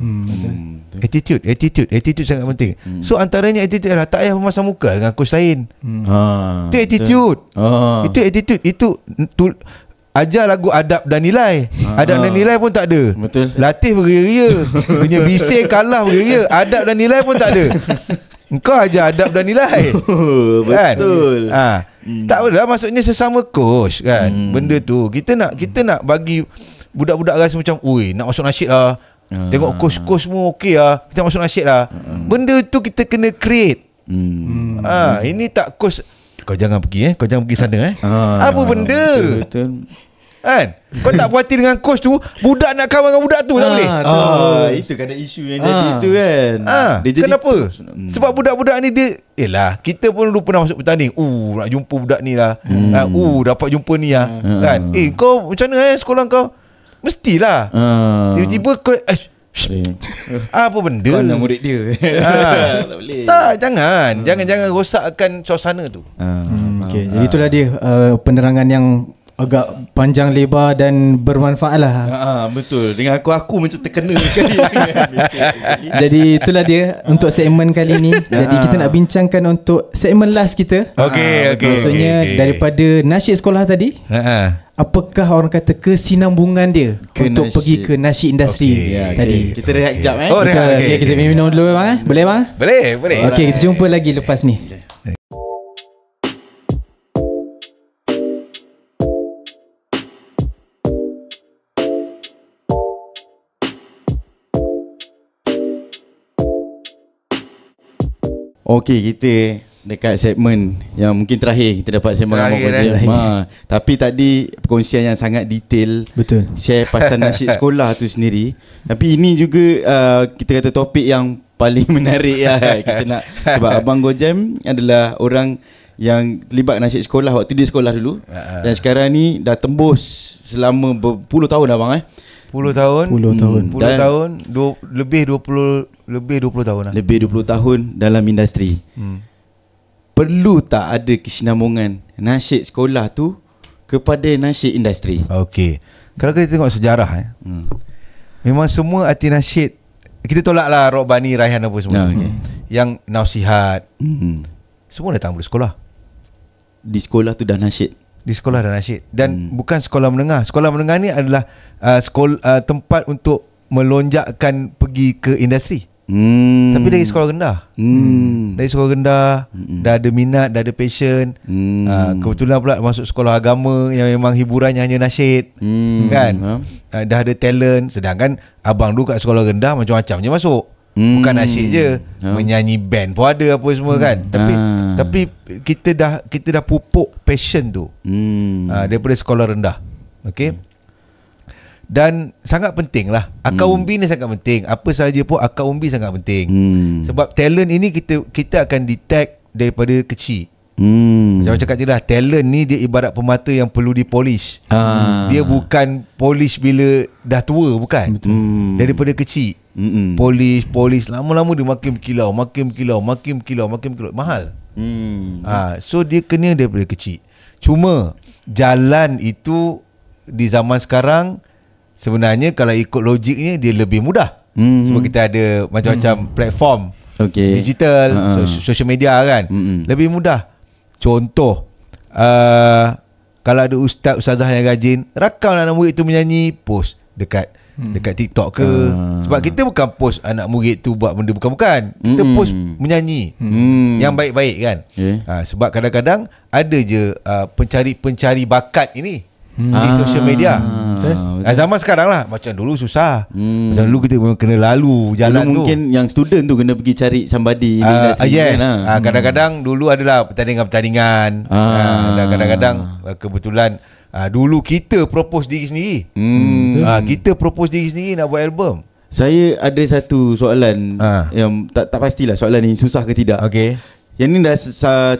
Attitude sangat penting. So antaranya attitude adalah tak payah memasang muka dengan coach lain. Itu attitude. Itu attitude. Itu ajar lagu adab dan nilai. Adab dan nilai pun tak ada. Betul. Latih beria-ria, punya bising kalah beria-ria. Adab dan nilai pun tak ada. Engkau ajar adab dan nilai. Betul. Tak boleh, maksudnya sesama coach kan. Benda tu kita nak bagi budak-budak rasa macam, oi, nak masuk nasyid lah. Tengok coach semua okey lah, kita masuk nasyid lah. Benda tu kita kena create. Ini tak coach, kau jangan pergi kau jangan pergi sana apa benda. Betul. Kan? Kau tak puas hati dengan coach tu, budak nak kawan dengan budak tu tak boleh. Itu kan ada isu yang jadi itu kan. Dia jadi kenapa? Sebab budak-budak ni dia, kita pun dulu pernah masuk bertanding. Nak jumpa budak ni lah. Dapat jumpa ni lah. Kan? Kau macam mana sekolah kau? Mestilah. Tiba-tiba kau apa benda? Kau nak murid dia. Tak boleh. Jangan rosakkan suasana tu. Okay. Jadi itulah dia penerangan yang agak panjang lebar dan bermanfaat lah. Betul. Dengan aku macam terkena sekali. Jadi itulah dia untuk segmen kali ni. Jadi kita nak bincangkan untuk segmen last kita. Okay. Maksudnya daripada nasyid sekolah tadi, apakah orang kata kesinambungan dia untuk nasyid. pergi ke nasyid industri tadi. Kita rehat kejap Kita minum dulu bang. Boleh bang? Boleh. Okay, kita jumpa lagi lepas ni. Okey, kita dekat segmen yang mungkin terakhir kita dapat segmen Terakhir. Tapi tadi perkongsian yang sangat detail. Betul. Share pasal nasyid sekolah tu sendiri. Tapi ini juga kita kata topik yang paling menarik lah. Kita nak, sebab Abang Gojam adalah orang yang terlibat nasyid sekolah waktu dia sekolah dulu. Dan sekarang ni dah tembus selama berpuluh tahun abang 10 tahun. 10 tahun. 10 tahun, lebih 20 tahun lah. Lebih 20 tahun dalam industri. Perlu tak ada kesinambungan nasyid sekolah tu kepada nasyid industri? Okey. Kalau kita tengok sejarah memang semua artis nasyid, kita tolak lah Rock Bani, Raihan apa semua. Yang nasihat semua datang dari sekolah. Di sekolah tu dah nasyid. Di sekolah dan nasyid. Dan bukan sekolah menengah. Sekolah menengah ni adalah tempat untuk melonjakkan pergi ke industri. Tapi dari sekolah rendah. Dari sekolah rendah dah ada minat, dah ada passion. Kebetulan pula masuk sekolah agama yang memang hiburannya hanya nasyid. Kan? Dah ada talent. Sedangkan abang dulu kat sekolah rendah macam-macam je masuk. Bukan nasyid je, menyanyi band pun ada apa semua kan. Tapi kita dah pupuk passion tu daripada sekolah rendah. Okey. Dan sangat penting lah akar umbi ni, sangat penting. Apa sahaja pun akar umbi sangat penting. Sebab talent ini kita akan detect daripada kecil. Macam cakap tadi lah, talent ni dia ibarat permata yang perlu dipolish. Dia bukan polish bila dah tua, bukan. Daripada kecil polish lama-lama dia makin berkilau, mahal. So dia kena daripada kecil. Cuma jalan itu di zaman sekarang sebenarnya kalau ikut logiknya dia lebih mudah. Sebab kita ada macam-macam platform digital, social media kan. Lebih mudah. Contoh, kalau ada ustazah yang rajin rakam anak murid tu menyanyi, post dekat TikTok ke. Sebab kita bukan post anak murid tu buat benda bukan-bukan. Kita post menyanyi yang baik-baik kan. Sebab kadang-kadang ada je pencari bakat ini di social media. Zaman sekarang lah, macam dulu susah. Macam dulu kita memang kena lalu jalan dulu tu. Mungkin yang student tu kena pergi cari somebody di industri. Yes. Kadang-kadang dulu adalah pertandingan. Dan kadang-kadang kebetulan dulu kita propose diri sendiri. Kita propose diri sendiri nak buat album. Saya ada satu soalan yang tak pastilah soalan ni susah ke tidak. Okey. Yang ni dah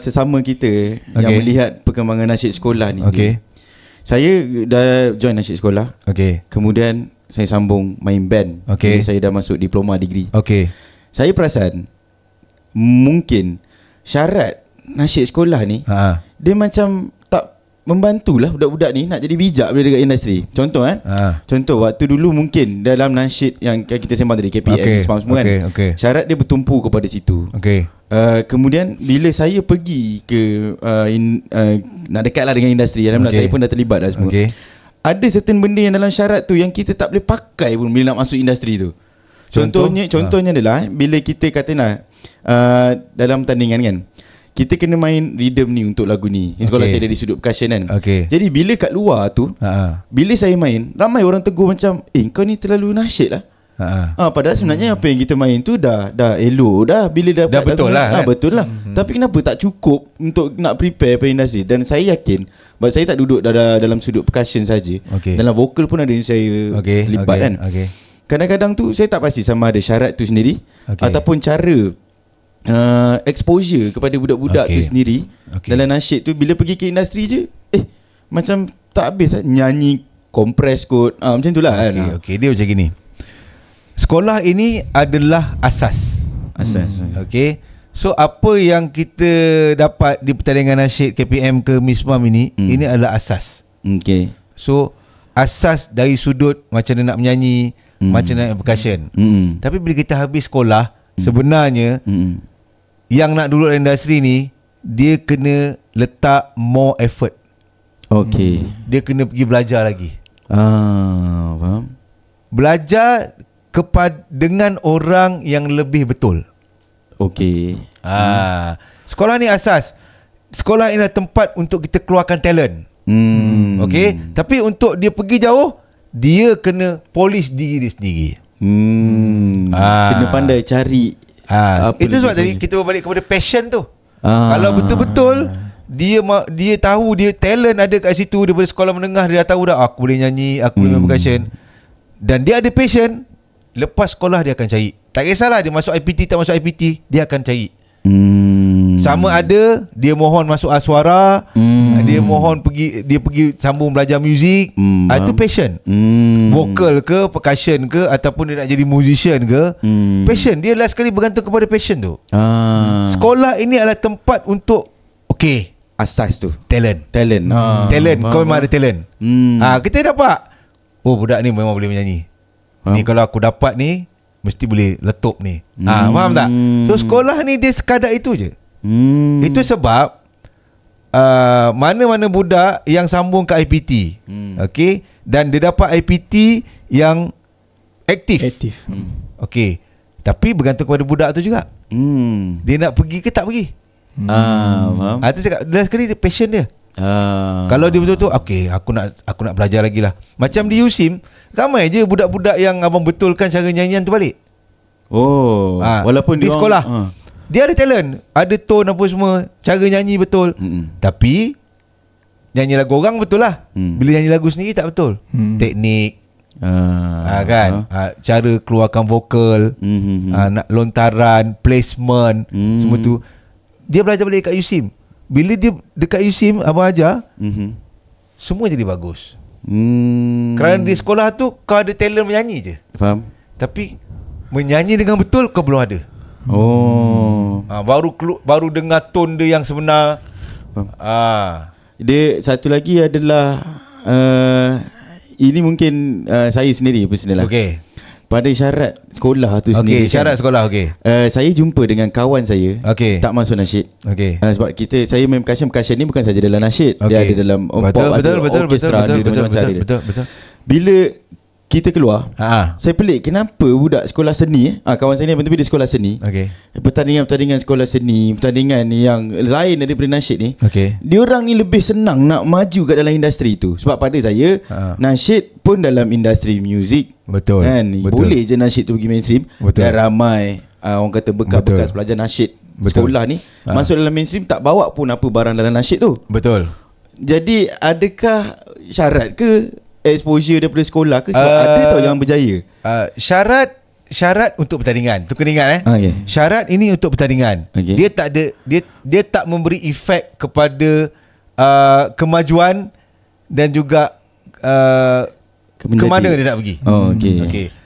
sesama kita yang melihat perkembangan nasyid sekolah ni. Okey. Saya dah join nasyid sekolah. Okey. Kemudian saya sambung main band. Okey. Saya dah masuk diploma degree. Okey. Saya perasan mungkin syarat nasyid sekolah ni dia macam tak membantulah budak-budak ni nak jadi bijak bila dekat industri. Contoh contoh waktu dulu mungkin dalam nasyid yang kita sembang tadi KPM semua kan. Syarat dia bertumpu kepada situ. Okey. Kemudian bila saya pergi ke nak dekat lah dengan industri, alhamdulillah saya pun dah terlibat dah semua. Ada certain benda yang dalam syarat tu yang kita tak boleh pakai pun bila nak masuk industri tu. Contohnya adalah bila kita katalah dalam tandingan kan, kita kena main rhythm ni untuk lagu ni. Kalau saya dari sudut percussion kan. Jadi bila kat luar tu, bila saya main, ramai orang tegur macam, kau ni terlalu nasyid lah. Padahal sebenarnya apa yang kita main tu dah elok dah. Bila dah betul lah kan? Betul lah. Tapi kenapa tak cukup untuk nak prepare pada industri? Dan saya yakin, sebab saya tak duduk dalam sudut percussion saja. Dalam vokal pun ada yang saya terlibat kan. Kadang-kadang tu saya tak pasti sama ada syarat tu sendiri ataupun cara exposure kepada budak-budak tu sendiri dalam nasyid tu. Bila pergi ke industri je macam tak habis lah. Nyanyi compress kot. Macam tu lah kan. Okay, dia macam gini. Sekolah ini adalah asas. Okay. So apa yang kita dapat di pertandingan nasyid KPM ke MISMAM ini, ini adalah asas. Okay. So asas dari sudut macam dia nak menyanyi, macam nak percussion. Tapi bila kita habis sekolah, sebenarnya yang nak duduk dalam industri ni, dia kena letak more effort. Okay. Dia kena pergi belajar lagi. Faham. Belajar dengan orang yang lebih betul. Okay. Sekolah ni asas. Sekolah ini adalah tempat untuk kita keluarkan talent. Okay. Tapi untuk dia pergi jauh, dia kena polish diri dia sendiri. Kena pandai cari. Itu sebab tadi kita berbalik kepada passion tu. Kalau betul-betul dia tahu dia talent ada kat situ, daripada sekolah menengah dia dah tahu dah, aku boleh nyanyi, aku boleh main percussion, dan dia ada passion, lepas sekolah dia akan cari. Tak kisahlah dia masuk IPT tak masuk IPT, dia akan cari. Sama ada dia mohon masuk Aswara, dia mohon pergi sambung belajar muzik, itu passion. Vokal ke, percussion ke, ataupun dia nak jadi musician ke, passion. Dia last sekali bergantung kepada passion tu. Sekolah ini adalah tempat untuk asas tu talent. Talent. Kau memang ada talent. Kita dapat, budak ni memang boleh menyanyi. Ni kalau aku dapat ni, mesti boleh letup ni. Faham tak? So sekolah ni dia sekadar itu je. Itu sebab mana-mana budak yang sambung ke IPT, okay, dan dia dapat IPT yang aktif. Okay, tapi bergantung kepada budak tu juga. Dia nak pergi ke tak pergi. Faham. Itu cakap last sekali dia passion dia. Kalau dia betul-betul aku nak belajar lagi lah. Macam di USIM, ramai je budak-budak yang abang betulkan cara nyanyian tu balik. Walaupun di sekolah dia ada talent, ada tone apa semua, cara nyanyi betul. Tapi nyanyi lagu orang betul lah. Bila nyanyi lagu sendiri tak betul. Teknik, kan, cara keluarkan vokal, nak lontaran, placement, semua tu dia belajar balik kat USIM. Bila dia dekat USIM, abang ajar, semua jadi bagus. Kerana di sekolah tu kau ada talent menyanyi je. Faham. Tapi menyanyi dengan betul kau belum ada. Baru dengar tone dia yang sebenar. Dia satu lagi adalah ini mungkin saya sendiri personal lah. Pada syarat sekolah tu sendiri. Syarat sekolah. Saya jumpa dengan kawan saya tak masuk nasyid. Sebab saya main percussion ni bukan saja dalam nasyid. Dia ada dalam betul. Bila kita keluar, saya pelik kenapa budak sekolah seni, kawan saya ni tapi dia sekolah seni, pertandingan sekolah seni, pertandingan yang lain daripada nasyid ni, diorang ni lebih senang nak maju kat dalam industri tu. Sebab pada saya, nasyid pun dalam industri muzik, betul kan? Boleh je nasyid tu pergi mainstream. Dan ramai orang kata bekas-bekas pelajar nasyid sekolah ni masuk dalam mainstream, tak bawa pun apa barang dalam nasyid tu. Betul. Jadi adakah syarat ke exposure daripada sekolah ke? Sebab ada tau yang berjaya. Syarat untuk pertandingan. Tu kena ingat syarat ini untuk pertandingan. Dia tak ada, dia tak memberi efek kepada kemajuan dan juga ke mana dia nak pergi.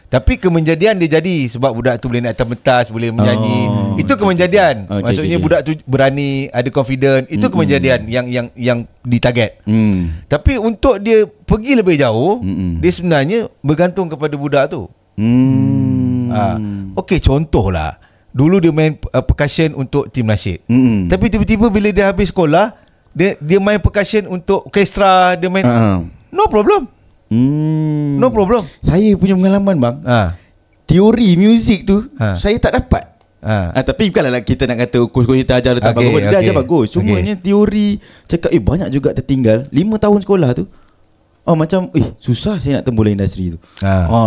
Tapi kemenjadian dia jadi sebab budak tu boleh naik atas pentas, boleh menyanyi. Itu kemenjadian. Maksudnya budak tu berani, ada confident. Itu kemenjadian yang ditarget. Tapi untuk dia pergi lebih jauh, dia sebenarnya bergantung kepada budak tu. Contohlah, dulu dia main percussion untuk tim nasyid. Tapi tiba-tiba bila dia habis sekolah, dia main percussion untuk orkestra, dia main no problem. No problem. Saya punya pengalaman bang, teori muzik tu saya tak dapat. Tapi bukanlah kita nak kata kursus kita ajar tak bagus. Dia ajar bagus. Cumanya teori cakap banyak juga tertinggal. 5 tahun sekolah tu macam susah saya nak tembus industri tu.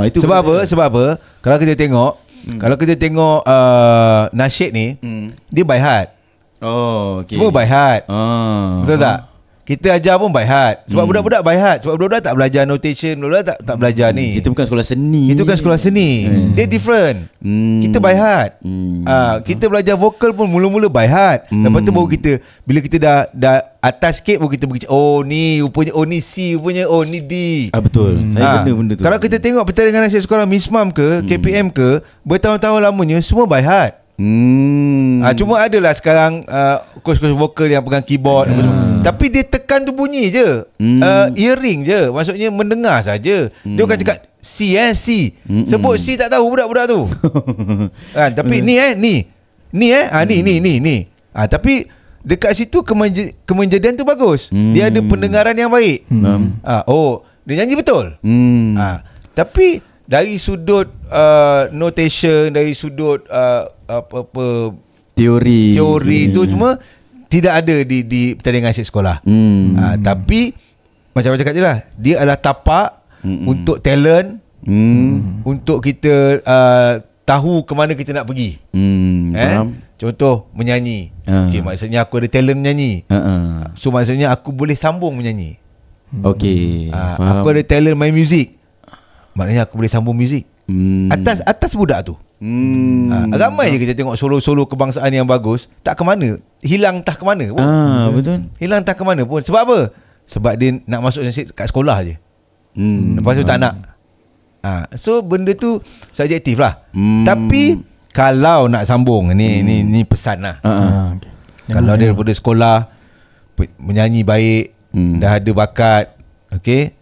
Itu sebab apa? Sebab apa? Kalau kita tengok nasyid ni, dia by heart. Semua by heart. Betul tak? kita ajar pun by heart. Sebab budak-budak by heart. Sebab budak-budak tak belajar notation, budak-budak tak belajar ni. Kita bukan sekolah seni. Itu kan sekolah seni. Dia different. Kita by heart. Kita belajar vokal pun mula-mula by heart. Lepas tu baru kita, bila kita dah atas sikit baru kita pergi, oh ni rupanya, oh ni C rupanya, oh ni D. Betul. Saya kena benda tu. Kalau kita tengok pertandingan nasyid sekolah MISMAM ke KPM ke, bertahun-tahun lamanya semua by heart. Cuma adalah sekarang coach-coach vokal yang pegang keyboard tapi dia tekan tu bunyi je, earring je, maksudnya mendengar saja. Dia bukan cakap C C. Sebut C tak tahu budak-budak tu. Tapi ni ni. Tapi dekat situ kemenjadian tu bagus. Dia ada pendengaran yang baik. Oh, dia nyanyi betul. Tapi dari sudut notation, dari sudut apa teori tu cuma tidak ada di pertandingan nasyid sekolah. Tapi macam cakap je lah, dia adalah tapak untuk talent, untuk kita tahu ke mana kita nak pergi. Contoh menyanyi. Okay, maksudnya aku ada talent menyanyi. So maksudnya aku boleh sambung menyanyi. Okay, aku ada talent main muzik, maknanya aku boleh sambung muzik. Atas budak tu. Ramai je kita tengok solo-solo kebangsaan yang bagus, tak ke mana, hilang entah ke mana pun. Betul. Hilang entah ke mana pun. Sebab apa? Sebab dia nak masuk nasyid kat sekolah je. Lepas tu tak nak. So benda tu subjektif lah. Tapi kalau nak sambung, ni pesan lah. Kalau dia daripada sekolah menyanyi baik, dah ada bakat, okay,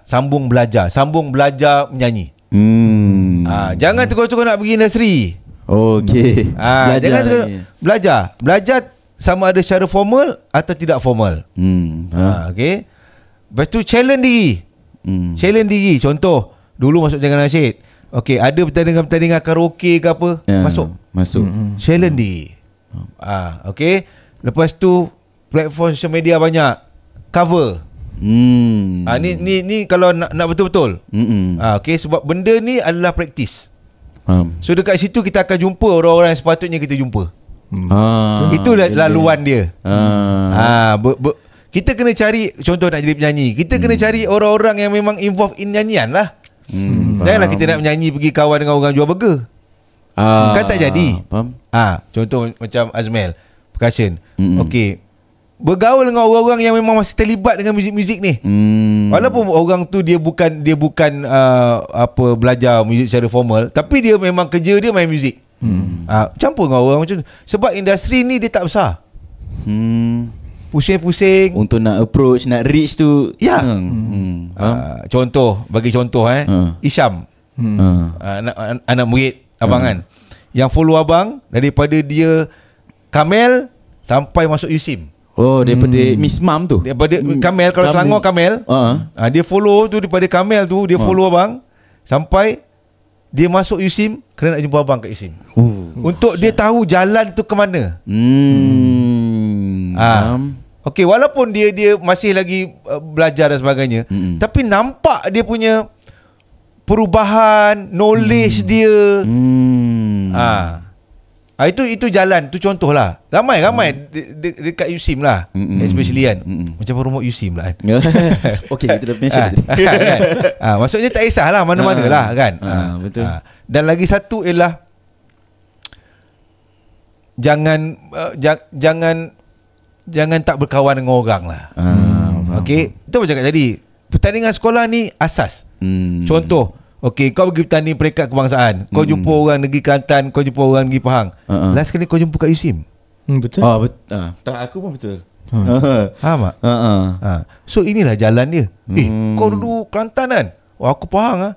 sambung belajar menyanyi. Jangan terus-terus nak pergi industri. Okey. Jangan terus belajar sama ada secara formal atau tidak formal. Okey. Lepas tu challenge diri. Contoh, dulu masuk jalan nasyid. Okey, ada pertandingan karaoke ke apa, masuk. Challenge diri. Okey. Lepas tu platform social media banyak, cover. Ni kalau nak betul-betul. Okey, sebab benda ni adalah praktis. So dekat situ kita akan jumpa orang-orang yang sepatutnya kita jumpa. Itu laluan dia. Kita kena cari, contoh nak jadi penyanyi, kita kena cari orang-orang yang memang involved in nyanyian lah. Janganlah kita nak menyanyi pergi kawan dengan orang jual burger. Kan tak jadi. Contoh macam Azmel percussion. Okey, bergaul dengan orang-orang yang memang masih terlibat dengan muzik-muzik ni. Walaupun orang tu dia bukan belajar muzik secara formal, tapi dia memang kerja dia main muzik. Campur dengan orang macam tu. Sebab industri ni dia tak besar. Pusing-pusing untuk nak approach, nak reach tu. Ya. Bagi contoh Isyam, anak murid abang kan, yang follow abang daripada dia Kamel sampai masuk USIM. Oh, daripada Miss Mam tu. Daripada Kamel, kalau Selangor Kamel. Dia follow tu daripada Kamel tu, dia follow abang sampai dia masuk USIM kerana nak jumpa abang kat USIM. Untuk dia tahu jalan tu ke mana. Okey, walaupun dia masih lagi belajar dan sebagainya, tapi nampak dia punya perubahan, knowledge dia. Itu jalan, tu contoh lah. Ramai dekat USIM lah, especially kan. Macam promote USIM lah kan. Okey, kita dah mention tadi. Kan? Maksudnya tak kisahlah mana-mana lah kan. Betul. Dan lagi satu ialah jangan tak berkawan dengan orang lah. Okey, itu macam cakap tadi, pertandingan sekolah ni asas. Contoh, okey, kau pergi bertanding peringkat kebangsaan, kau jumpa orang negeri Kelantan, kau jumpa orang negeri Pahang. Last kali kau jumpa kat USIM. Betul. Tak, aku pun betul. Faham tak? So inilah jalan dia. Kau dulu Kelantan kan? Aku Pahang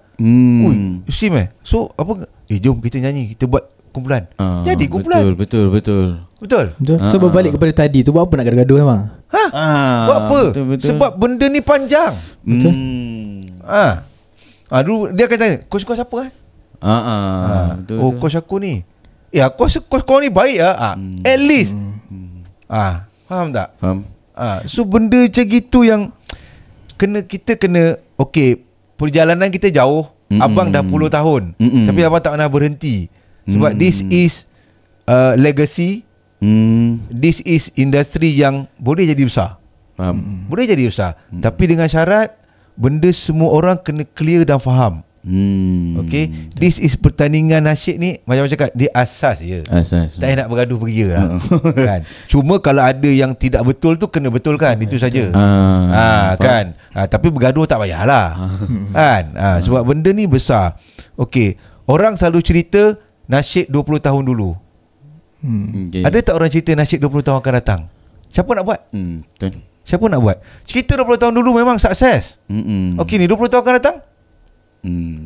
USIM So apa? Jom kita nyanyi, kita buat kumpulan. Jadi kumpulan. Betul. So berbalik kepada tadi tu, buat apa nak gaduh-gaduh memang? Buat apa? Betul. Sebab benda ni panjang. Betul. Dulu dia akan tanya, coach kau siapa Betul. Coach aku ni. Coach kau ni baik at least. Faham tak? Faham. So benda macam gitu yang kita kena okey, perjalanan kita jauh. Abang dah 10 tahun. Tapi abang tak pernah berhenti. Sebab this is legacy. This is industri yang boleh jadi besar. Faham. Boleh jadi besar. Tapi dengan syarat benda semua orang kena clear dan faham. Okay. This is pertandingan nasyid ni, macam cakap, dia asas je. Asas. Tak payah nak bergaduh beria lah. Kan. Cuma kalau ada yang tidak betul tu kena betulkan. Itu saja. Kan. Tapi bergaduh tak payahlah. Kan. Sebab benda ni besar. Okay. Orang selalu cerita nasyid 20 tahun dulu. Okay. Ada tak orang cerita nasyid 20 tahun akan datang? Siapa nak buat? Betul. Siapa nak buat? Cerita 20 tahun dulu memang sukses. Okey, ni 20 tahun akan datang.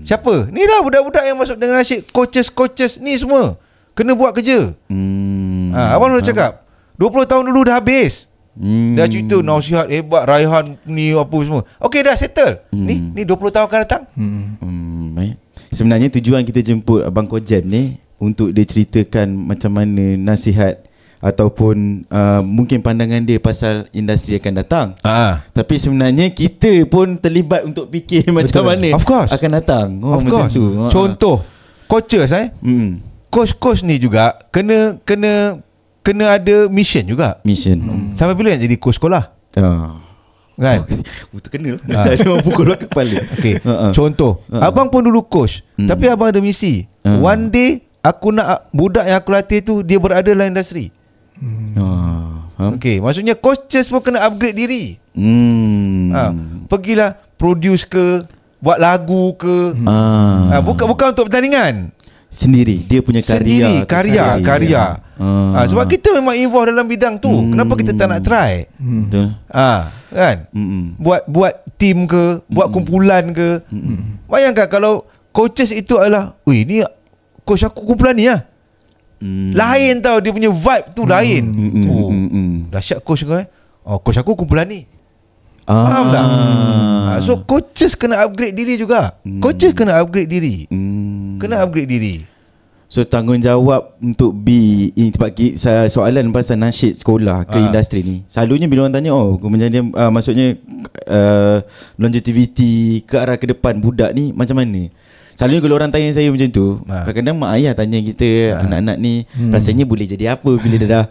Siapa? Ni dah budak-budak yang masuk dengan nasyid, coaches ni semua kena buat kerja. Abang nak cakap 20 tahun dulu dah habis. Dah cerita nasihat hebat, Raihan ni apa semua. Okey, dah settle. Ni 20 tahun akan datang. Baik. Sebenarnya tujuan kita jemput Abang Kojam ni untuk dia ceritakan macam mana nasihat ataupun mungkin pandangan dia pasal industri akan datang. Tapi sebenarnya kita pun terlibat untuk fikir macam mana Of course. akan datang. Of Macam course. tu. Contoh coaches coach ni juga kena ada mission juga. Mission. Sampai bila nak jadi coach sekolah? Kan? Betul kena lah. Macam ada orang pukul kepala. Okay. Contoh, abang pun dulu coach, tapi abang ada misi. One day aku nak budak yang aku latih tu dia berada dalam industri. Okay, maksudnya coaches pun kena upgrade diri. Pergilah produce ke, buat lagu ke. Bukan untuk pertandingan. Sendiri dia punya karya. Sebab kita memang involved dalam bidang tu. Kenapa kita tak nak try? Betul. Kan? Buat team ke, buat kumpulan ke. Bayangkan kalau coaches itu adalah, "Ui, ni coach aku kumpulan ni lah." Lain tau, dia punya vibe tu lain. Dahsyat coach kau coach aku kumpulan ni. Faham tak? So coaches kena upgrade diri juga. Coaches kena upgrade diri. Kena upgrade diri. So tanggungjawab untuk sebab soalan pasal nasyid sekolah ke industri ni, selalunya bila orang tanya kemudian maksudnya longevity ke arah ke depan budak ni macam mana. Selalunya kalau orang tanya saya macam tu, kadang-kadang mak ayah tanya kita, anak-anak ni rasanya boleh jadi apa bila dia dah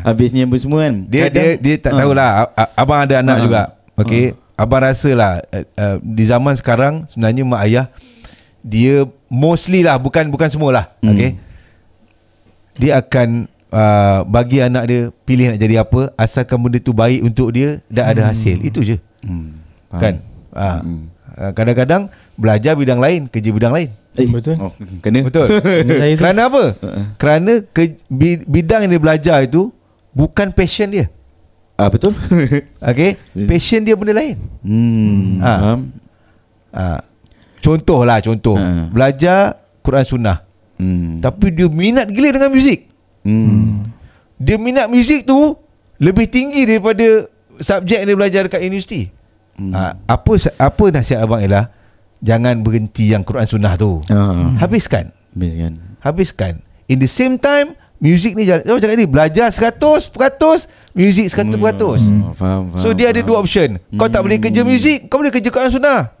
habis ni apa semua kan. Dia tak tahulah. Abang ada anak juga. Okay. Abang rasalah di zaman sekarang sebenarnya mak ayah dia mostly lah, bukan semualah. Okay. Dia akan bagi anak dia pilih nak jadi apa, asalkan benda tu baik untuk dia dan ada hasil. Itu je. Kan? Kadang-kadang belajar bidang lain, kerja bidang lain. Betul. Kena. Betul. Kerana apa? Kerana bidang yang dia belajar itu bukan passion dia. Betul. Okay. Passion dia benda lain. Faham. Contoh belajar Quran Sunnah. Tapi dia minat gila dengan muzik. Dia minat muzik tu lebih tinggi daripada subjek yang dia belajar dekat universiti. Apa nasihat abang ialah, jangan berhenti yang Quran Sunnah tu. Habiskan. In the same time muzik ni jalan. Cakap ni belajar 100%, muzik 100%. Faham. So dia ada dua option. Kau tak boleh kerja muzik, kau boleh kerja Quran Sunnah.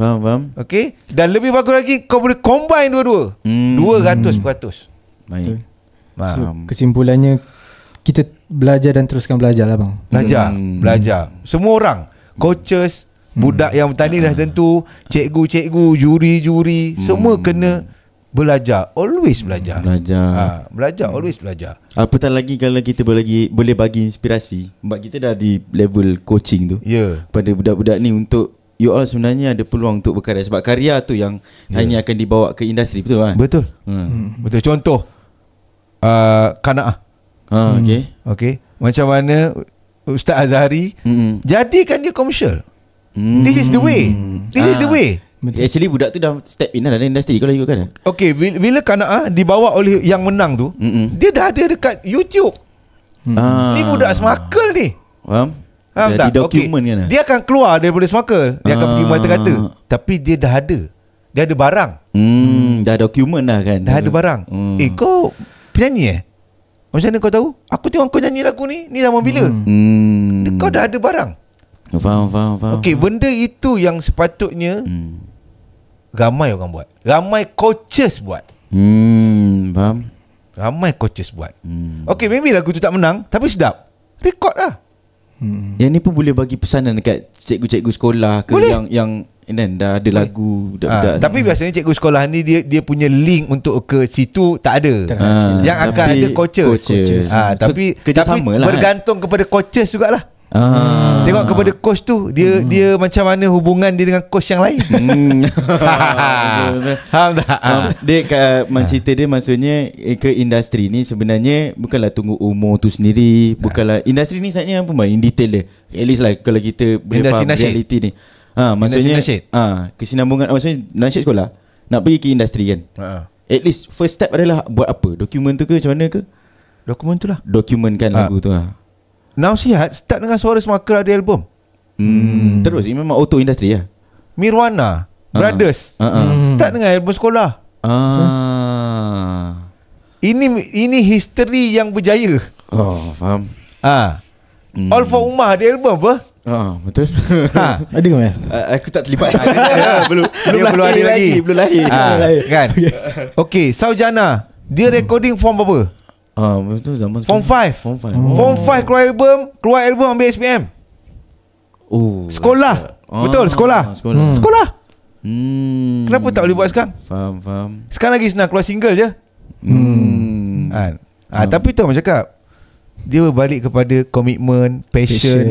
Faham. Okay. Dan lebih bagus lagi, kau boleh combine dua-dua. 200%. Baik. So, kesimpulannya kita belajar dan teruskan belajar lah bang. Belajar. Semua orang, coaches, budak yang bertanding dah tentu, cikgu-cikgu, juri-juri, semua kena belajar. Always belajar. Always belajar. Apatah lagi kalau kita boleh bagi inspirasi. Sebab kita dah di level coaching tu. Pada budak-budak ni untuk you all sebenarnya ada peluang untuk berkarya. Sebab karya tu yang hanya akan dibawa ke industri. Betul kan? Betul. Betul. Contoh Qanaah. Okay. Macam mana Ustaz Azhari jadikan dia komersial. This is the way. Actually budak tu dah step in dalam industri kalau ikutkan. Okay, bila Qanaah dibawa oleh yang menang tu, dia dah ada dekat YouTube. Ni budak smarkel ni. Faham tak? Di dokumen kan. Dia akan keluar daripada smarkel. Dia akan pergi mata-kata. Tapi dia dah ada. Dia ada barang. Dah dokumen dah kan. Dah ada barang. Kau penyanyi macam mana kau tahu? Aku tengok kau nyanyi lagu ni zaman bila? Kau dah ada barang. Faham. Okay, benda itu yang sepatutnya ramai orang buat. Ramai coaches buat. Faham. Ramai coaches buat. Okay, maybe lagu tu tak menang, tapi sedap. Record lah. Yang ni pun boleh bagi pesanan dekat cikgu-cikgu sekolah ke yang dah ada lagu budak-budak. Tapi biasanya cikgu sekolah ni dia punya link untuk ke situ tak ada. Yang akan ada coaches. Tapi kerjasama lah, bergantung kepada coaches jugalah. Tengok kepada coach tu dia macam mana hubungan dia dengan coach yang lain. Faham tak? Dia cerita dia maksudnya ke industri ni sebenarnya bukanlah tunggu umur tu sendiri, bukanlah industri ni sebenarnya apa in detail dia. At least lah kalau kita boleh faham reality ni. Maksudnya kesinambungan, maksudnya nasyid sekolah nak pergi ke industri kan. At least first step adalah buat apa? Dokumen tu ke macam mana ke? Dokumen tu lah. Dokumenkan lagu tu lah. Nausihat start dengan Suara Semaka ada album. Terus ini memang auto industri lah. Mirwana Brothers start dengan album sekolah. Ini history yang berjaya. Faham. All for Ummah ada album apa? Betul. Ada ke man? Aku tak terlibat. Belum ada lagi. Belum lahir. Kan. Okay, Saujana dia recording form apa? Betul zaman Form 5. Form 5 keluar album ambil SPM. Sekolah. Betul, sekolah. Kenapa tak boleh buat sekarang? Faham. Sekarang lagi senang keluar single je. Tapi tu macam cakap, dia berbalik kepada komitmen, passion,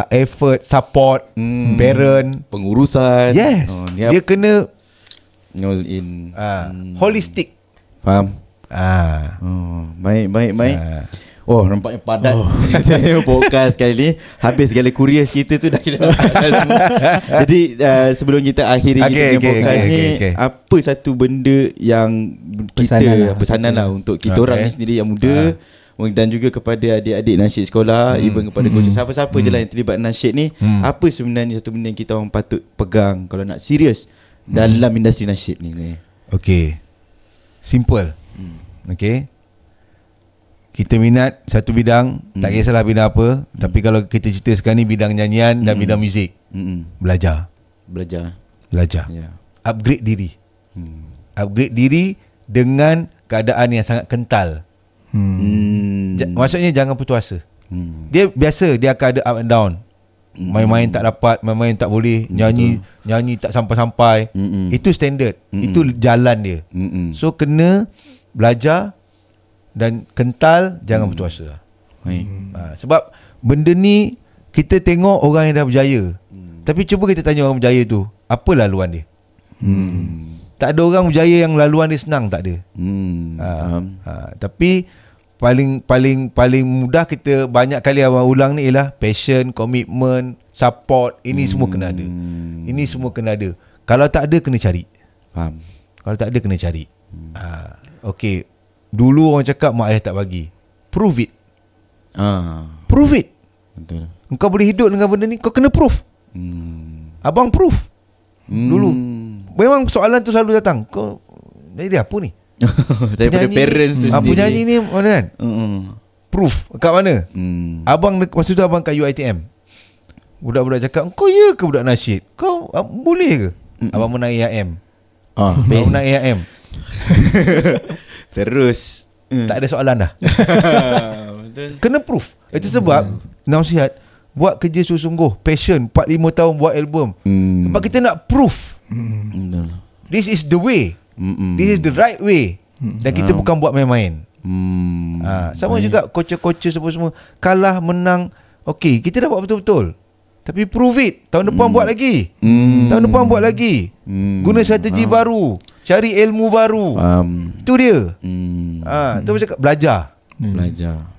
effort, support, parent, pengurusan. Yes. Dia kena in holistic. Faham. Baik. Nampaknya padat podcast kali ni. Habis segala curious kita tu dah kita. Jadi sebelum kita akhiri kita punya podcast ni, apa satu benda yang kita pesanan lah untuk kita orang ni sendiri yang muda, dan juga kepada adik-adik nasyid sekolah, even kepada coaches, siapa-siapa je lah yang terlibat nasyid ni, apa sebenarnya satu benda yang kita orang patut pegang kalau nak serius dalam industri nasyid ni? Okay, simple. Okay, kita minat satu bidang, tak kisahlah bidang apa, tapi kalau kita cerita sekarang ni bidang nyanyian dan bidang muzik, belajar, upgrade diri, upgrade diri dengan keadaan yang sangat kental. Maksudnya jangan putus asa. Dia biasa, dia akan ada up and down. Main-main tak dapat, main-main tak boleh, nyanyi tak sampai-sampai. Itu standard, itu jalan dia. So kena belajar dan kental, jangan putus asa. Sebab benda ni kita tengok orang yang dah berjaya, tapi cuba kita tanya orang berjaya tu, apa laluan dia? Tak ada orang berjaya yang laluan dia senang, tak ada. Tapi paling mudah kita banyak kali abang ulang ni ialah passion, komitmen, support. Ini semua kena ada. Ini semua kena ada. Kalau tak ada, kena cari. Faham. Kalau tak ada, kena cari. Okay, dulu orang cakap mak ayah tak bagi. Prove it. Prove it. Betul. Kau boleh hidup dengan benda ni, kau kena prove. Abang prove dulu. Memang soalan tu selalu datang, kau jadi apa ni? Daripada parents tu sendiri. Penyanyi ni mana kan? Proof kat mana? Abang masa tu abang kat UiTM. Budak-budak cakap, kau ya ke budak nasyid? Kau boleh ke? Abang menang AIM. Abang menang AIM. Terus tak ada soalan dah. Betul. Kena proof. Itu sebab nasihat, buat kerja sungguh-sungguh, passion, 4-5 tahun buat album. Sebab kita nak proof. This is the way. This is the right way. Dan kita bukan buat main-main. Sama juga coach-coach semua kalah menang. Okay, kita dah buat betul-betul, tapi prove it. Tahun depan buat lagi. Tahun depan buat lagi. Guna strategi baru, cari ilmu baru. Itu dia. Tu macam cakap,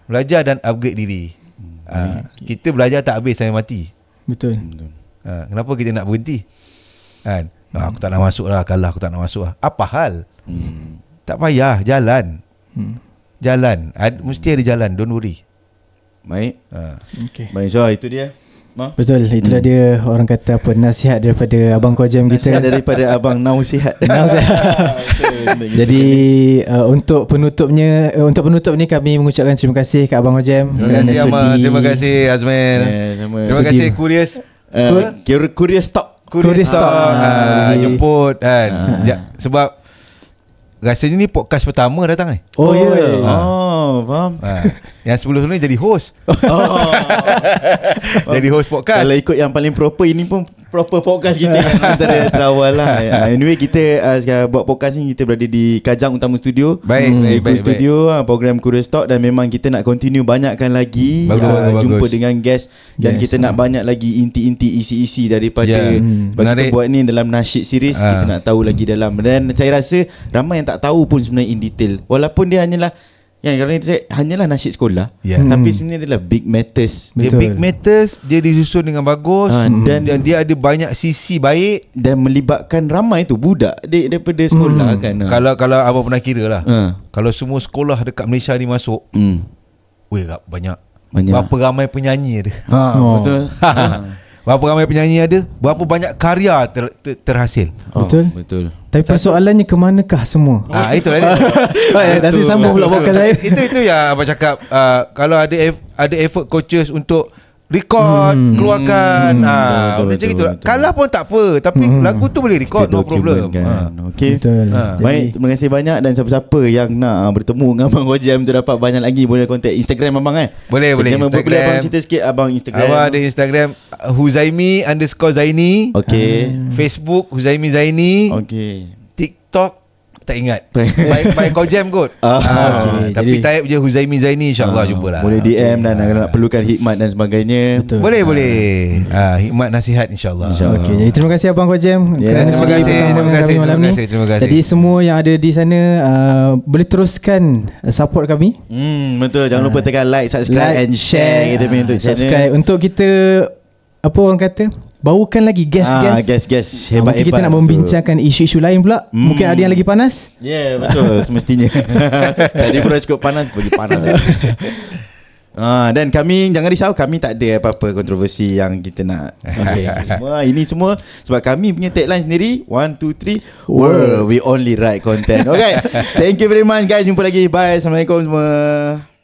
belajar dan upgrade diri. Kita belajar tak habis sampai mati. Betul. Kenapa kita nak berhenti? Kan? Aku tak nak masuk lah, kalah aku tak nak masuk lah. Apa hal? Tak payah, jalan. Jalan, mesti ada jalan, don't worry. Baik. Okay. Baik, so itu dia. Betul, itulah dia orang kata apa, nasihat daripada Abang Kojam kita. Nasihat daripada Abang Nausihat. Jadi untuk penutup ni kami mengucapkan terima kasih kat Abang Kojam kerana sudi. Terima kasih Azman. Terima kasih Curious. Curious Talk. Jemput kan. Sebab rasanya ni podcast pertama datang ni. Oh, ya. Faham. Yang sebelum-sebelum ni jadi host. Jadi host podcast. Kalau ikut yang paling proper, ini pun proper podcast kita yang antara terawal lah. Anyway, kita buat podcast ni, kita berada di Kajang Utama Studio. Baik. Studio, program Curious Talk. Dan memang kita nak continue banyakkan lagi jumpa dengan guest. Dan kita nak banyak lagi inti-inti, isi-isi daripada bagi kita buat ni dalam nasyid series. Kita nak tahu lagi dalam. Dan saya rasa ramai yang tak tahu pun sebenarnya in detail. Walaupun dia hanyalah kalau kita hanyalah nasyid sekolah, tapi sebenarnya adalah big matters. Dia big matters, dia disusun dengan bagus, dan dia ada banyak sisi baik dan melibatkan ramai tu budak daripada sekolah kan. Kalau abang pernah kira lah, kalau semua sekolah dekat Malaysia ni masuk, banyak. Berapa ramai penyanyi ada. Betul. Berapa ramai penyanyi ada, berapa banyak karya terhasil. Betul. Tapi persoalannya ke manakah semua? Itulah dia. Nanti sambung pula podcast saya. Itu ya abang cakap, kalau ada effort coaches untuk record, keluarkan, macam gitu. Kalah pun tak apa, tapi lagu tu boleh record, no problem kan. Okay. Betul. Baik, terima kasih banyak. Dan siapa-siapa yang nak bertemu dengan Abang Gojam tu dapat banyak lagi, boleh kontak Instagram abang Boleh Instagram. Boleh abang cerita sikit abang Instagram. Abang ada Instagram Huzaimi_Zaini. Okay. Facebook Huzaimi Zaini. Okay. TikTok tak ingat. By Gojam kot. Tapi type je Huzaimi Zaini, insyaAllah jumpa lah. Boleh DM dan kalau nak perlukan hikmat dan sebagainya. Betul. Boleh. Hikmat nasihat insyaAllah. Okay, jadi terima kasih Abang Gojam kerana terima sudi bersama kami malam ni. Terima kasih. Jadi semua yang ada di sana boleh teruskan support kami. Betul. Jangan lupa tekan like, subscribe and share kita punya untuk channel. Subscribe untuk kita, apa orang kata, bawakan lagi guest-guest hebat-hebat. Mungkin kita nak membincangkan isu-isu lain pula. Mungkin ada yang lagi panas. Betul. Semestinya. Tadi pun dah cukup panas, bagi panas. Dan kami, jangan risau, kami tak ada apa-apa kontroversi yang kita nak. Ini semua sebab kami punya tagline sendiri, 1, 2, 3 world, we only write content. Okay. Thank you very much guys. Jumpa lagi. Bye. Assalamualaikum semua.